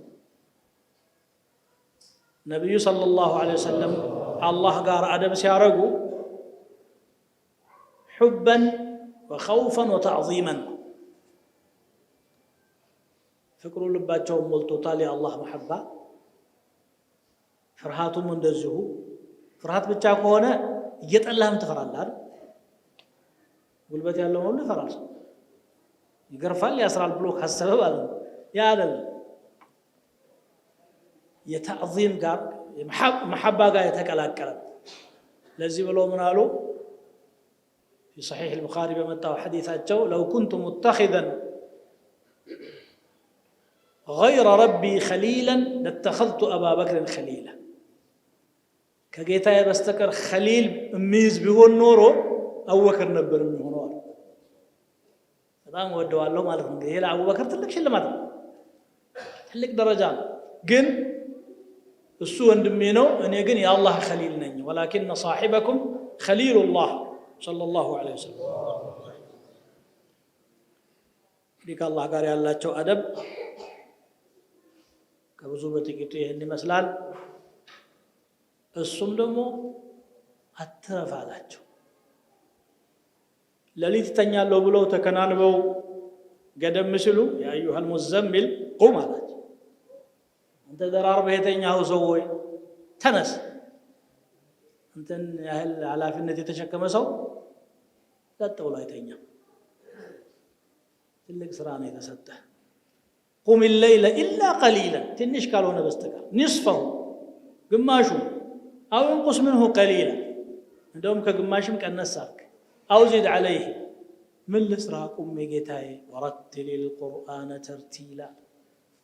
ነብዩ ሰለላሁ ዐለይሂ ወሰለም አላህ ጋር አደብ ሲያረጉ ሑበን ወኸውፈን ወተዕዚመን ፍቅሩ ልባቸውን ሞልቶታል። የአላህ መሐባ ፍርሃቱም እንደዚሁ። ፍርሃት ብቻ ከሆነ እየጠላህም ትፈራለህ አይደል? ጉልበት ያለው ሁሉ ይፈራል። ይገርፋል ያስራል ብሎ ካሰበ ማለት ነው። ያ አይደለም። የተዕዚም ጋር መሐባ ጋር የተቀላቀለ። ለዚህ ብሎ ምን አሉ? في صحيح البخاري በመጣው ሐዲሳቸው لو كنت متخذا غير ربي خليلا لاتخذت أبا بكر خليلا ከጌታዬ በስተቀር ኸሊል የሚይዝ ቢሆን ኖሮ አቡበክር ነበር የሚሆነው አሉ። በጣም ወደዋለሁ ማለት ነው። ይሄ ለአቡበክር ትልቅ ሽልማት ነው፣ ትልቅ ደረጃ ነው። ግን እሱ ወንድሜ ነው፣ እኔ ግን የአላህ ኸሊል ነኝ። ወላኪን صاحبكم خليل الله صلى الله عليه وسلم። እንግዲህ ከአላህ ጋር ያላቸው አደብ ከብዙ በጥቂቱ ይህን ይመስላል። እሱም ደግሞ አትረፍ አላቸው። ሌሊት ተኛለሁ ብለው ተከናንበው ገደም ሲሉ ያ አዩሃል ሙዘሚል ቁም አላቸው። አንተ ደራርበህ የተኛኸው ሰው ሆይ ተነስ። አንተን ያህል ኃላፊነት የተሸከመ ሰው ቀጥ ብሎ አይተኛም። ትልቅ ስራ ነው የተሰጠህ። ቁም الليل إلا قليلا ትንሽ ካልሆነ በስተቀር ንስፈሁ ግማሹ አው እንቁስ منه قليلا እንደውም ከግማሽም ቀነስ አድርግ أو زد عليه من لسرا قم ጌታዬ ورتل القرآن ترتيلا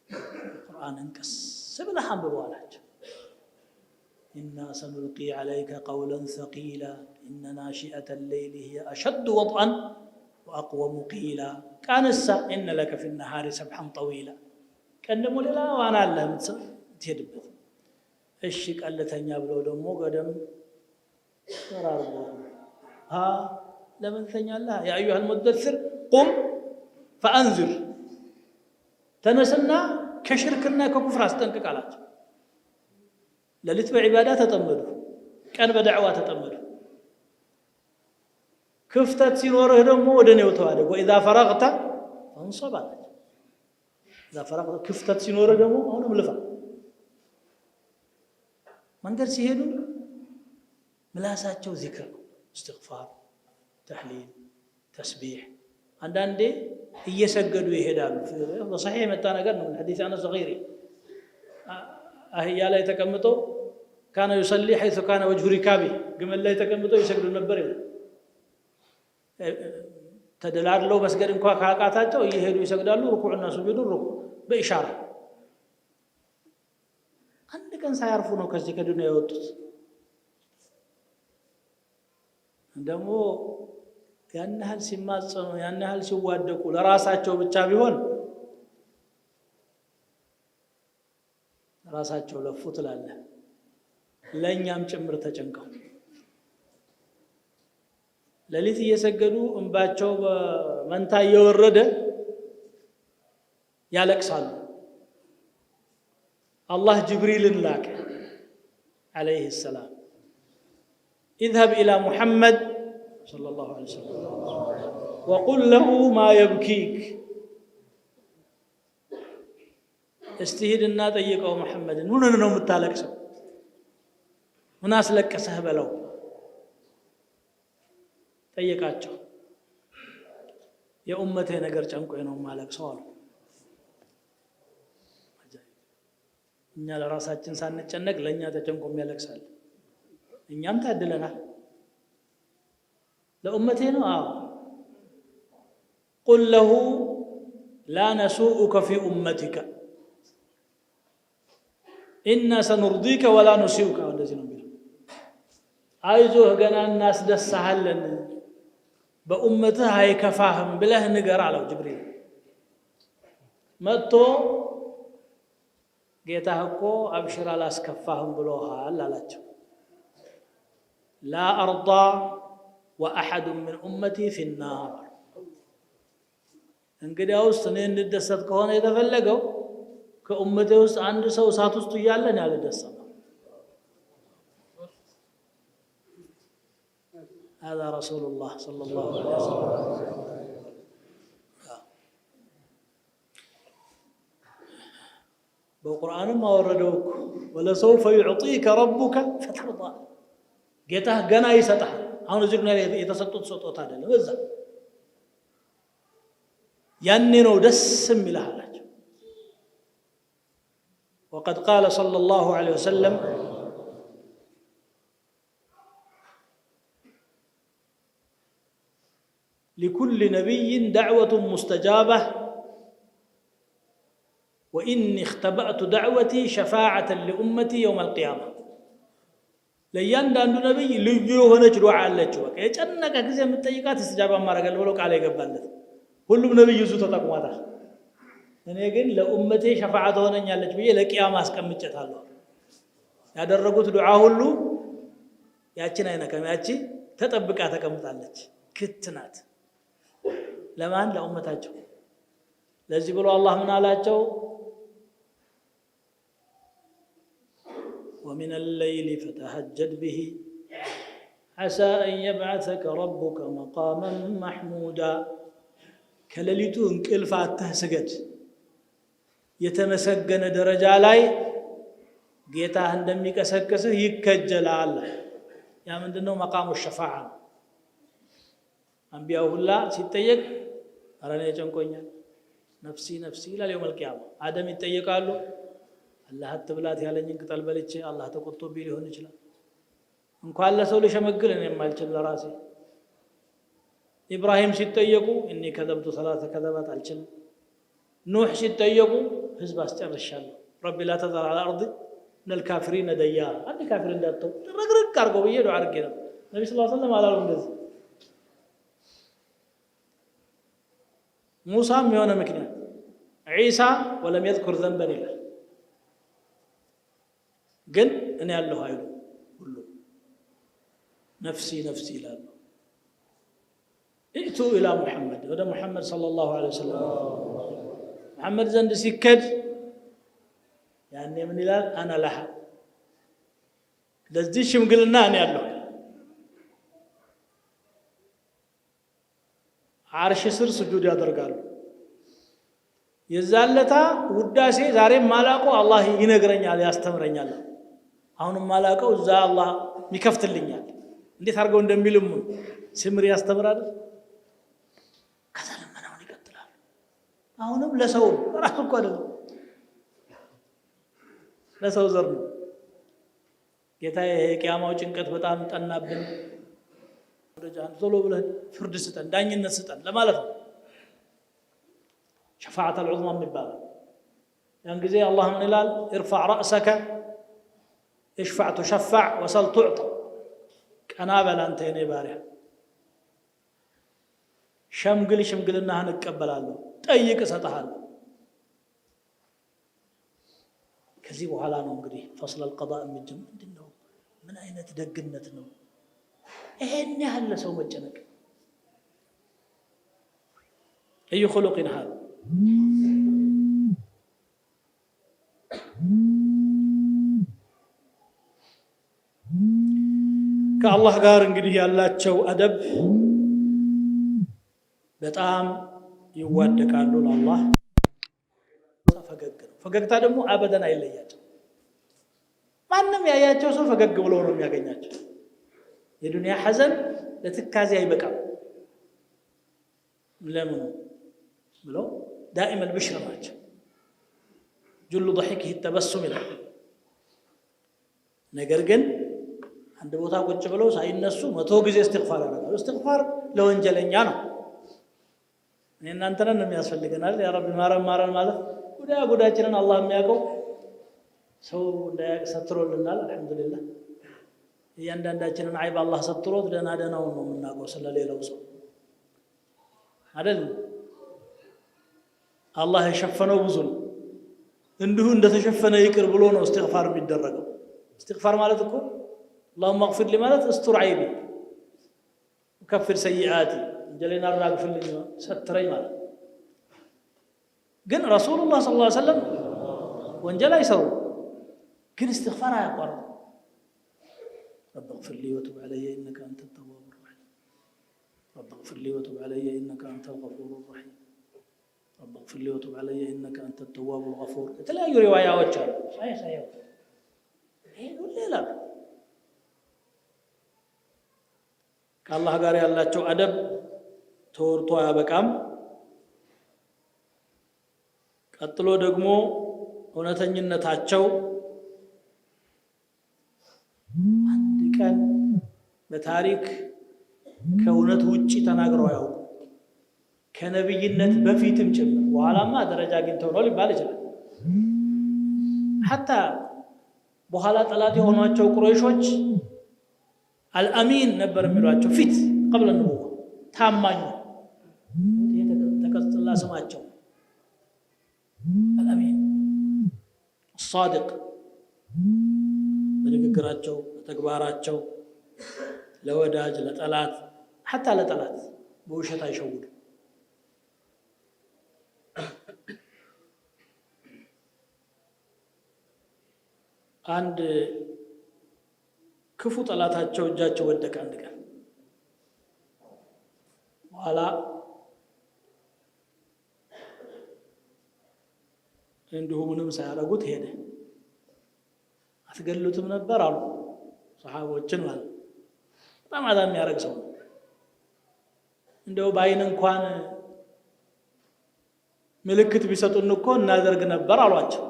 القرآن انقص ብለህ አንብበው አላቸው። إنا سنلقي عليك قولا ثقيلا إن ناشئة الليل هي أشد وطئا وأقوم قيلا كانسا إن لك في النهار سبحا طويلا كان دمو ሌላ ዋና አለ የምትሄድበት። እሺ ቀለተኛ ብለው ደግሞ ገደም ተራርቦ ለምን ተኛለህ? ያ አዩሃል ሙደሲር ቁም ፈአንዝር ተነስና ከሽርክና ከኩፍር አስጠንቅቅ አላቸው። ሌሊት በዒባዳ ተጠመዱ፣ ቀን በዳዕዋ ተጠመዱ። ክፍተት ሲኖርህ ደግሞ ወደ እኔው ተዋደቅ። ወኢዛ ፈረግተ ፈንሰብ አላቸው። ኢዛ ፈረግተ ክፍተት ሲኖርህ ደግሞ አሁንም ልፋ። መንገድ ሲሄዱ ምላሳቸው ዚክር ነው፣ እስትግፋር፣ ተህሊል፣ ተስቢሕ። አንዳንዴ እየሰገዱ ይሄዳሉ። በሰሒሕ የመጣ ነገር ነው። ሐዲስ አነስ ገይሪ አህያ ላይ ተቀምጠው كان يصلي حيث كان وجه ركابه ግመል ላይ ተቀምጦ ይሰግዱ ነበር ይላል። ተደላድለው መስገድ እንኳን ካቃታቸው እየሄዱ ይሰግዳሉ። ሩኩዕና ሱጁድ ሩኩዕ በኢሻራ አንድ ቀን ሳያርፉ ነው ከዚህ ከዱንያ የወጡት። ደግሞ ያን ያህል ሲማጸኑ ያን ያህል ሲዋደቁ ለራሳቸው ብቻ ቢሆን ራሳቸው ለፉ ትላለህ። ለኛም ጭምር ተጨንቀው ለሊት እየሰገዱ እንባቸው በመንታ እየወረደ ያለቅሳሉ። አላህ ጅብሪልን ላከ عليه السلام اذهب إلى محمد صلى الله عليه وسلم وقل له ما يبكيك استهدنا ጠይቀው محمدን ምን ነው የምታለቅሰው ምን አስለቀሰህ በለው ጠይቃቸው። የኡመቴ ነገር ጨንቆኝ ነው ማለቅሰው አሉ። እኛ ለራሳችን ሳንጨነቅ ለኛ ተጨንቆ የሚያለቅሳል። እኛም ታድለናል። ለኡመቴ ነው قل له لا نسوءك في أمتك إنا سنرضيك ولا نسيئك እንደዚህ ነው የሚለው። አይዞህ ገና እናስደሳሃለን በኡመትህ አይከፋህም ብለህ ንገር አለው ጅብሪል። መጥቶ ጌታህ እኮ አብሽር አላስከፋህም ብሎሃል አላቸው። ላ አርዳ ወአሐድ ምን ኡመቲ ፊ النار እንግዲያውስ እኔ እንድደሰት ከሆነ የተፈለገው ከኡመቴ ውስጥ አንድ ሰው እሳት ውስጥ እያለ ነው ያልደሰተው። هذا رسول الله صلى الله عليه وسلم بالقرآن ما وردوك ولسوف يعطيك ربك فترضى ጌታህ ገና ይሰጣል። አሁን እዚህ ነው የተሰጡት ስጦታ አይደለም በዛ ያኔ ነው ደስ የሚልህ አላቸው። وقد قال صلى الله عليه وسلم لكل نبي دعوة مستجابة وإني اختبأت دعوتي شفاعة لأمتي يوم القيامة ለእያንዳንዱ ነብይ ልዩ የሆነች ዱዓ አለችው። በቃ የጨነቀ ጊዜ የምትጠይቃት استجابة ማረጋል ብሎ ቃል ይገባለት። ሁሉም ነብይ ይዙ ተጠቅሟታል። እኔ ግን ለኡመቴ ሸፋዓ ትሆነኛለች ብዬ ለቂያማ አስቀምጨታለሁ። ያደረጉት ዱዓ ሁሉ ያችን አይነከም ያቺ ተጠብቃ ተቀምጣለች። ክትናት ለማን ለኡመታቸው። ለዚህ ብሎ አላህ ምን አላቸው? ومن الليل فتهجد به عسى أن يبعثك ربك مقاما محمودا كلليتو انقلف አትስገድ የተመሰገነ ደረጃ ላይ ጌታህ እንደሚቀሰቅስህ ይከጀላል። ያ ምንድነው? መቃሙ ሸፋዓ። አንቢያው ሁላ ሲጠየቅ አረኔ ጨንቆኛል ነፍሲ ነፍሲ ይላል። የውመል ቂያማ አደም ይጠየቃሉ። አላህ አትብላት ያለኝን ቅጠል በልቼ አላህ ተቆጥቶብኝ ሊሆን ይችላል። እንኳን ለሰው ልሸመግል እኔ የማልችል ለራሴ። ኢብራሂም ሲጠየቁ እኔ ከዘብቱ ሰላተ ከዘባት አልችልም። ኑህ ሲጠየቁ ህዝብ አስጨርሻለሁ ረቢ ላ ተዘር ዐላ አርድ من الكافرين ديار አንድ ካፊር እንዳትተው ረግረግ አርገው ብዬ ዱዓ አድርጌ ነበር። ነብዩ ሰለላሁ ዐለይሂ ወሰለም አላሉ እንደዚህ። ሙሳም የሆነ ምክንያት ዒሳ ወለም يذكر ذنبا ይላል። ግን እኔ ያለሁ አይሉ ሁሉ ነፍሲ ነፍሲ ይላሉ። ائتوا الى محمد ወደ ሙሐመድ ሰለላሁ ዐለይሂ ወሰለም ሙሐመድ ዘንድ ሲከድ ያኔ ምን ይላል? አና ለሃ ለዚህ ሽምግልና እኔ ያለሁ አርሽ ስር ስጁድ ያደርጋሉ። የዛለታ ውዳሴ ዛሬም ማላቀው አላህ ይነግረኛል ያስተምረኛል። አሁንም ማላቀው እዛ አላህ ይከፍትልኛል። እንዴት አድርገው እንደሚልም ስምር ያስተምራል። ከዛ ለማናውን ይቀጥላል። አሁንም ለሰው ራሱ እኮ አይደለም ለሰው ዘር ነው። ጌታዬ የቂያማው ጭንቀት በጣም ጠናብን ወደ ጀሃነም ቶሎ ብለህ ፍርድ ስጠን ዳኝነት ስጠን ለማለት ነው ሸፋዓት አልዑዝማ የሚባለው ያን ጊዜ አላህ ምን ይላል ارفع رأسك اشفع تشفع وسل تعطى ቀና በል አንተ የኔ ባሪያ ሽምግልናህን እቀበላለሁ ጠይቅ እሰጥሃለሁ ከዚህ በኋላ ነው እንግዲህ ፈስል القضاء የሚጀምር ምንድነው ምን አይነት ደግነት ነው ይሄን ያህል ሰው መጨነቅ اي خلق هذا ከአላህ ጋር እንግዲህ ያላቸው አደብ በጣም ይዋደቃሉ ለአላህ ፈገግታ ደግሞ አበደን አይለያቸው ማንንም ያያቸው ሰው ፈገግ ብሎ ነው የሚያገኛቸው የዱንያ ሐዘን ለትካዜ አይበቃም ለምን ብሎ دائما البشر ናቸው جل ضحكه التبسم ይላል ነገር ግን አንድ ቦታ ቁጭ ብለው ሳይነሱ 100 ጊዜ استغفار ያደርጋሉ استغفار ለወንጀለኛ ነው እናንተን ነው የሚያስፈልገናል ያ ረቢ ማረን ማለት ጉዳያችንን አላህ የሚያውቀው ሰው እንዳያሰትሮልናል አልহামዱሊላህ እያንዳንዳችንን አይብ አላህ ሰትሮት ደናው ነው የምናውቀው ስለሌላው ሰው አይደል አላህ የሸፈነው ብዙ ነው እንዲሁ እንደተሸፈነ ይቅር ብሎ ነው استغفار የሚደረገው استغفار ማለት እኮ اللهم اغفر لي ማለት استر عيبي وكفر سيئاتي جلينا الراغفلኝ ሰትረኝ ማለት ግን ረሱላህ ሰለላሁ ዐለይሂ ወሰለም ወንጀል አይሰሩ ግን استغفار አያቋርጡ رب اغفر لي وتب علي انك انت التواب الرحيم رب اغفر لي وتب علي انك انت الغفور الرحيم رب اغفر لي وتب علي انك انت التواب الغفور የተለያዩ ሪዋያዎች አሉ ሳይህ ይሄ ሌላ ከአላህ ጋር ያላቸው አደብ ተወርቶ አያበቃም ቀጥሎ ደግሞ እውነተኝነታቸው አንድ ቀን በታሪክ ከእውነት ውጪ ተናግረው አያውቁም ከነብይነት በፊትም ጭምር በኋላማ ደረጃ አግኝተው ነው ሊባል ይችላል حتى በኋላ ጠላት የሆኗቸው ቁረይሾች አልአሚን ነበር የሚሏቸው ፊት قبل النبوة ታማኝ ተቀጽላ ስማቸው الأمين الصادق በንግግራቸው በተግባራቸው ለወዳጅ ለጠላት حتى ለጠላት በውሸት አይሸውዱ አንድ ክፉ ጠላታቸው እጃቸው ወደቀ አንድ ቀን በኋላ እንዲሁ ምንም ሳያረጉት ሄደ አትገሉትም ነበር አሉ ሰሃቦችን ማለት በጣም አዛም ያረግ ሰው እንደው ባይን እንኳን ምልክት ቢሰጡን እኮ እናደርግ ነበር አሏቸው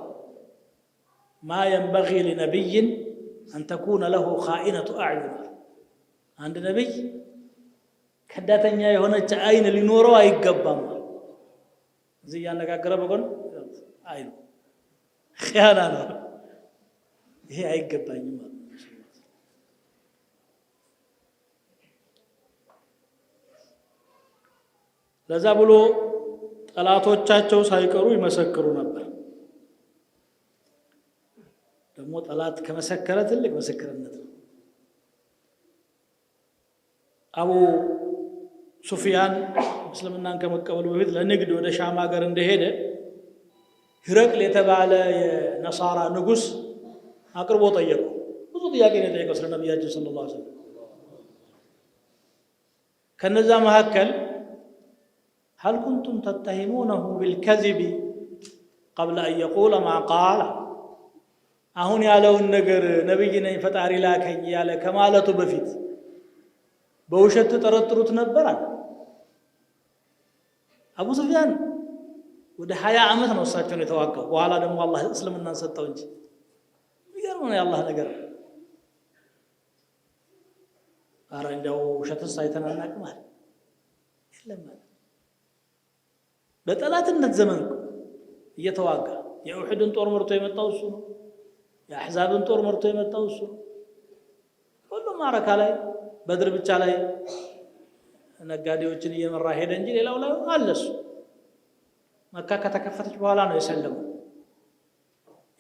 ما ينبغي لنبي أن تكون له خائنة أعين عند نبي كداتنيا የሆነች አይን ሊኖረው አይገባም እዚህ ያነጋገረ በጎን አይኑ ኺያና ነው ይሄ አይገባኝም ለዛ ብሎ ጠላቶቻቸው ሳይቀሩ ይመሰክሩ ነበር ደግሞ ጠላት ከመሰከረ ትልቅ መስክርነት ነው አቡ ሱፊያን እስልምናን ከመቀበሉ በፊት ለንግድ ወደ ሻም ሀገር እንደሄደ ህረቅል የተባለ የነሳራ ንጉስ አቅርቦ ጠየቁ ብዙ ጥያቄ ነው ጠየቀው ስለ ነብያችን ሰለላሁ ዐለይሂ ወሰለም ከነዛ መካከል هل كنتم تتهمونه بالكذب قبل أن يقول ما قال አሁን ያለውን ነገር ነብይ ነኝ ፈጣሪ ላከኝ ያለ ከማለቱ በፊት በውሸት ተጠረጥሩት ነበር አቡ ሱፊያን ወደ 20 አመት ነው እሳቸውን የተዋጋው በኋላ ደግሞ አላህ እስልምናን ሰጠው እንጂ ይገርም ነው ያላህ ነገር ኧረ እንደው ውሸትስ አይተናናቅም አለ። የለም አለ። በጠላትነት ዘመን እየተዋጋ የኡሑድን ጦር መርቶ የመጣው እሱ ነው። የአሕዛብን ጦር መርቶ የመጣው እሱ ነው። ሁሉም ማረካ ላይ በድር ብቻ ላይ ነጋዴዎችን እየመራ ሄደ እንጂ ሌላው ላይ አለ እሱ። መካ ከተከፈተች በኋላ ነው የሰለመው።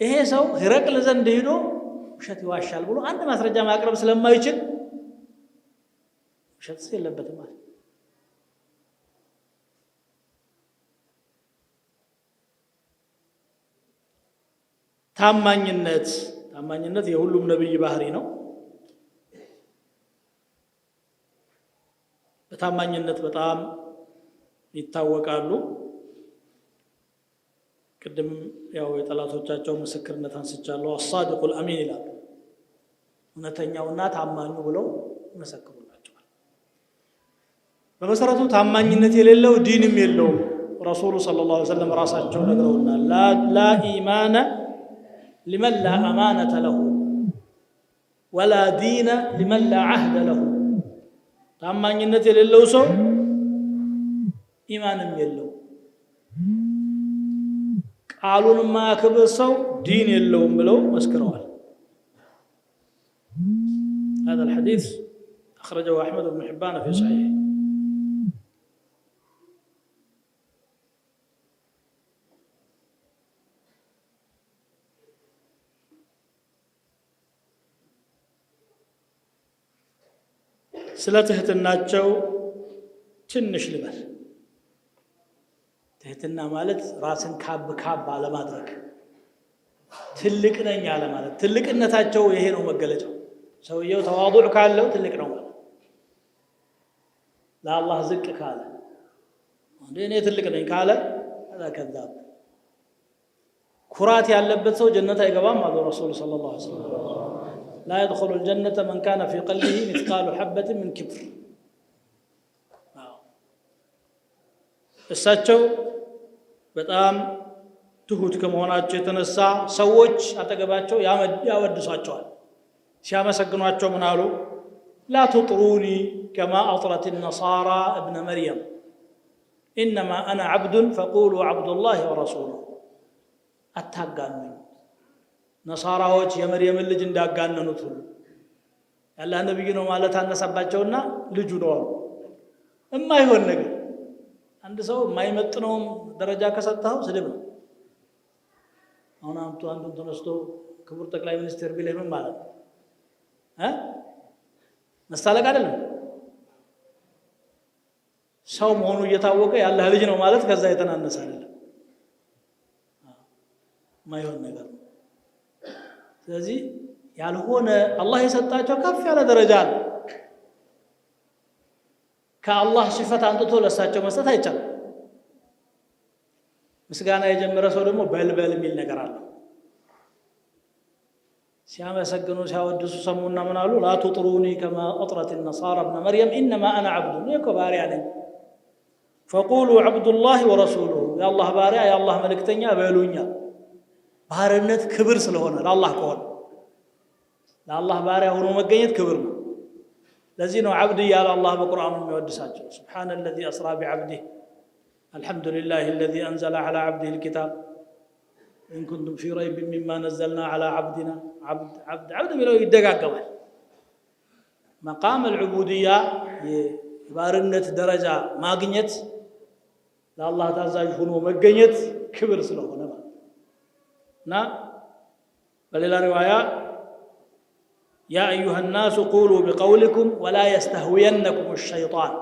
ይሄ ሰው ሂረቅል ዘንድ ሄዶ ውሸት ይዋሻል ብሎ አንድ ማስረጃ ማቅረብ ስለማይችል ውሸት የለበትም ማለት ታማኝነት የሁሉም ነብይ ባህሪ ነው። በታማኝነት በጣም ይታወቃሉ። ቅድም ያው የጠላቶቻቸው ምስክርነት አንስቻለሁ። አሳዲቁል አሚን ይላሉ። እውነተኛውና ታማኙ ብለው ይመሰክሩላቸዋል። በመሰረቱ ታማኝነት የሌለው ዲንም የለውም። ረሱሉ ሰለላሁ ዐለይሂ ወሰለም ራሳቸው ነግረውናል። ላ ኢማነ ሊመን ላ አማነተ ለሁ ወላ ዲነ ሊመን ላ ዐህደ ለሁ። ታማኝነት የሌለው ሰው ኢማንም የለው፣ ቃሉን የማያከብር ሰው ዲን የለውም ብለው መስክረዋል። هذا الحديث أخرجه أحمد بن حبان في صحيحه. ስለ ትህትናቸው ትንሽ ልበል። ትህትና ማለት ራስን ካብ አለማድረግ፣ ትልቅ ነኝ አለ ማለት። ትልቅነታቸው ይሄ ነው መገለጫው። ሰውየው ተዋዱዕ ካለው ትልቅ ነው ማለት። ለአላህ ዝቅ ካለ እኔ ትልቅ ነኝ ካለ ከዛብ። ኩራት ያለበት ሰው ጀነት አይገባም አሉ ረሱሉ ሰለላሁ ዐለይሂ ወሰለም። لا يدخل الجنة من كان في قلبه مثقال حبة من كبر. እሳቸው በጣም ትሁት ከመሆናቸው የተነሳ ሰዎች አጠገባቸው ያወድሷቸዋል። ሲያመሰግኗቸው ምን አሉ? ላ ትጥሩኒ ከማ አጥረት ነሳራ እብነ መርየም ኢነማ አና ዓብዱን ፈቁሉ ዓብዱላህ ወረሱሉሁ። አታጋኑኝ፣ ነሳራዎች የመርየምን ልጅ እንዳጋነኑት ሁሉ ያላህ ነብይ ነው ማለት አነሳባቸውና ልጁ ነው አሉ። የማይሆን ነገር አንድ ሰው የማይመጥነውም ደረጃ ከሰጠው ስድብ ነው። አሁን አንዱን ተነስቶ ክቡር ጠቅላይ ሚኒስትር ቢልህ ምን ማለት ነው? መሳለቅ አይደለም። ሰው መሆኑ እየታወቀ ያላህ ልጅ ነው ማለት ከዛ የተናነሰ አይደለም። የማይሆን ነገር ነው። ስለዚህ ያልሆነ አላህ የሰጣቸው ከፍ ያለ ደረጃ አለ። ከአላህ ሲፈት አንጥቶ ለሳቸው መስጠት አይቻልም። ምስጋና የጀመረ ሰው ደግሞ በልበል የሚል ነገር አለ። ሲያመሰግኑ ሲያወድሱ ሰሙና ምን አሉ? ላ ትጥሩኒ ከማ አጥረት ነሳራ እብነ መርየም ኢነማ አና ዓብዱ፣ እኔ እኮ ባሪያ ነኝ። ፈቁሉ ዓብዱላህ ወረሱሉሁ፣ የአላህ ባሪያ የአላህ መልእክተኛ በሉኛ። ባርነት ክብር ስለሆነ ለአላህ ከሆነ ለአላህ ባሪያ ሆኖ መገኘት ክብር ነው። ለዚህ ነው ዓብድ እያለ አላህ በቁርአኑ የሚወድሳቸው። ሱብሓነ አለዚ አስራ ቢዓብዲህ አልሐምዱሊላህ አለዚ አንዘለ ዐላ ዓብዲሂል ኪታብ ኢን ኩንቱም ፊ ረይቢን ሚማ ነዘልና ዐላ ዓብዲና። ዓብድ የሚለው ይደጋገማል። መቃም አልዑቡድያ የባርነት ደረጃ ማግኘት ለአላህ ታዛዥ ሆኖ መገኘት ክብር ስለሆነ ማለት እና በሌላ ሪዋያ ያ አዩሃ ናሱ ቁሉ ቢቀውሊኩም ወላ የስተህዊየነኩም ሸይጣን፣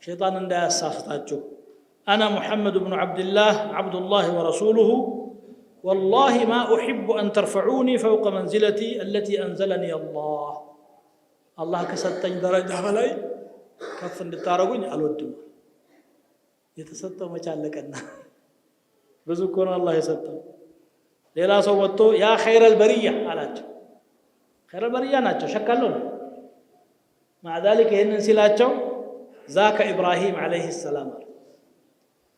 ሸይጣን እንዳያሳስታችሁ። አና ሙሐመድ ብኑ ዓብድላህ ዓብዱላህ ወረሱሉሁ ወላሂ ማ ኡሒቡ አን ተርፈዑኒ ፈውቀ መንዚለቲ አለቲ አንዘለኒ አላህ። አላህ ከሰጠኝ ደረጃ በላይ ከፍ እንድታረጉኝ አልወድም። የተሰጠው መቼ አለቀና? ብዙ እኮ ነው አላህ የሰጠው። ሌላ ሰው ወጥቶ ያ ኸይረል በሪያ አላቸው። ኸይረል በሪያ ናቸው፣ ሸካለው ነው። ማዕ ዛሊክ ይህንን ሲላቸው ዛከ ኢብራሂም ዓለይሂ ሰላም አሉ።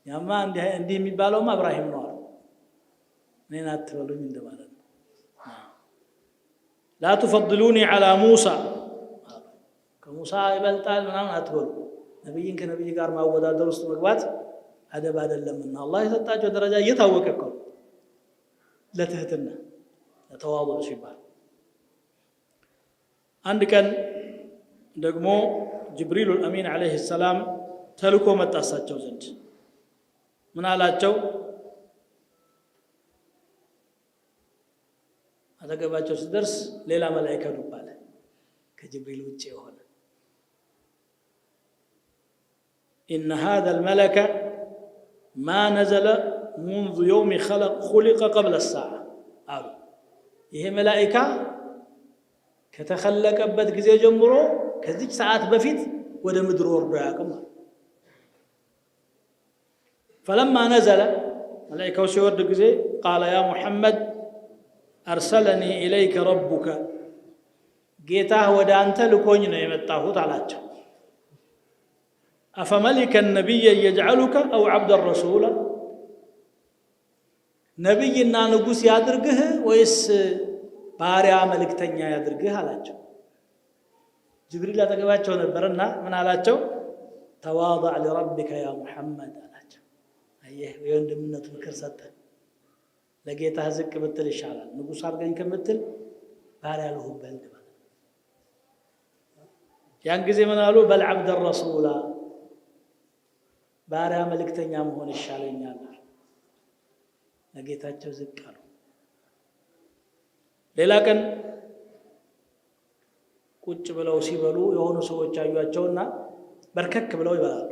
ያማ እንዲህ የሚባለውማ ኢብራሂም ነው አሉ። እኔን አትበሉኝ እንደማለት ነው። ላ ቱፈድሉኒ ዐላ ሙሳ፣ ከሙሳ ይበልጣል ምናምን አትበሉ። ነብይን ከነብይ ጋር ማወዳደር ውስጥ መግባት አደብ አይደለምና አላህ የሰጣቸው ደረጃ እየታወቀ እኮ ለትህትና ለተዋضع ሲባል። አንድ ቀን ደግሞ ጅብሪል አልአሚን አለይሂ ሰላም ተልኮ መጣሳቸው ዘንድ ምን አላቸው? አጠገባቸው ሲደርስ ሌላ መላእክት ዱባለ ከጅብሪል ውጪ የሆነ إن هذا الملك ما نزل منذ يوم خلق قبل الساعة قالوا ይሄ መላእክት ከተخለቀበት ጊዜ ጀምሮ ከዚህ ሰዓት በፊት ወደ ምድር ወርዶ ያቀም فلما نزل ملائكه ሲወርድ ጊዜ قال يا محمد أرسلني إليك ربك ጌታህ ወደ አንተ ልኮኝ ነው የመጣሁት አላቸው። أفملكا نبيا يجعلك أو عبد الرسول نبينا نغوس ያድርግህ ወይስ ባሪያ መልእክተኛ ያድርግህ አላቸው። ጅብሪል አጠገባቸው ነበርና ምን አላቸው? ተዋضع لربك يا محمد አላቸው። አየህ የወንድምነት ምክር ሰጠ። ለጌታህ ዝቅ ብትል ይሻላል ንጉስ አድርገኝ ከምትል ባሪያ ልሁን በል ማለት። ያን ጊዜ ምን አሉ? በል عبد الرسول ባሪያ መልእክተኛ መሆን ይሻለኛል። ለጌታቸው ዝቅ አሉ። ሌላ ቀን ቁጭ ብለው ሲበሉ የሆኑ ሰዎች አዩአቸውና በርከክ ብለው ይበላሉ።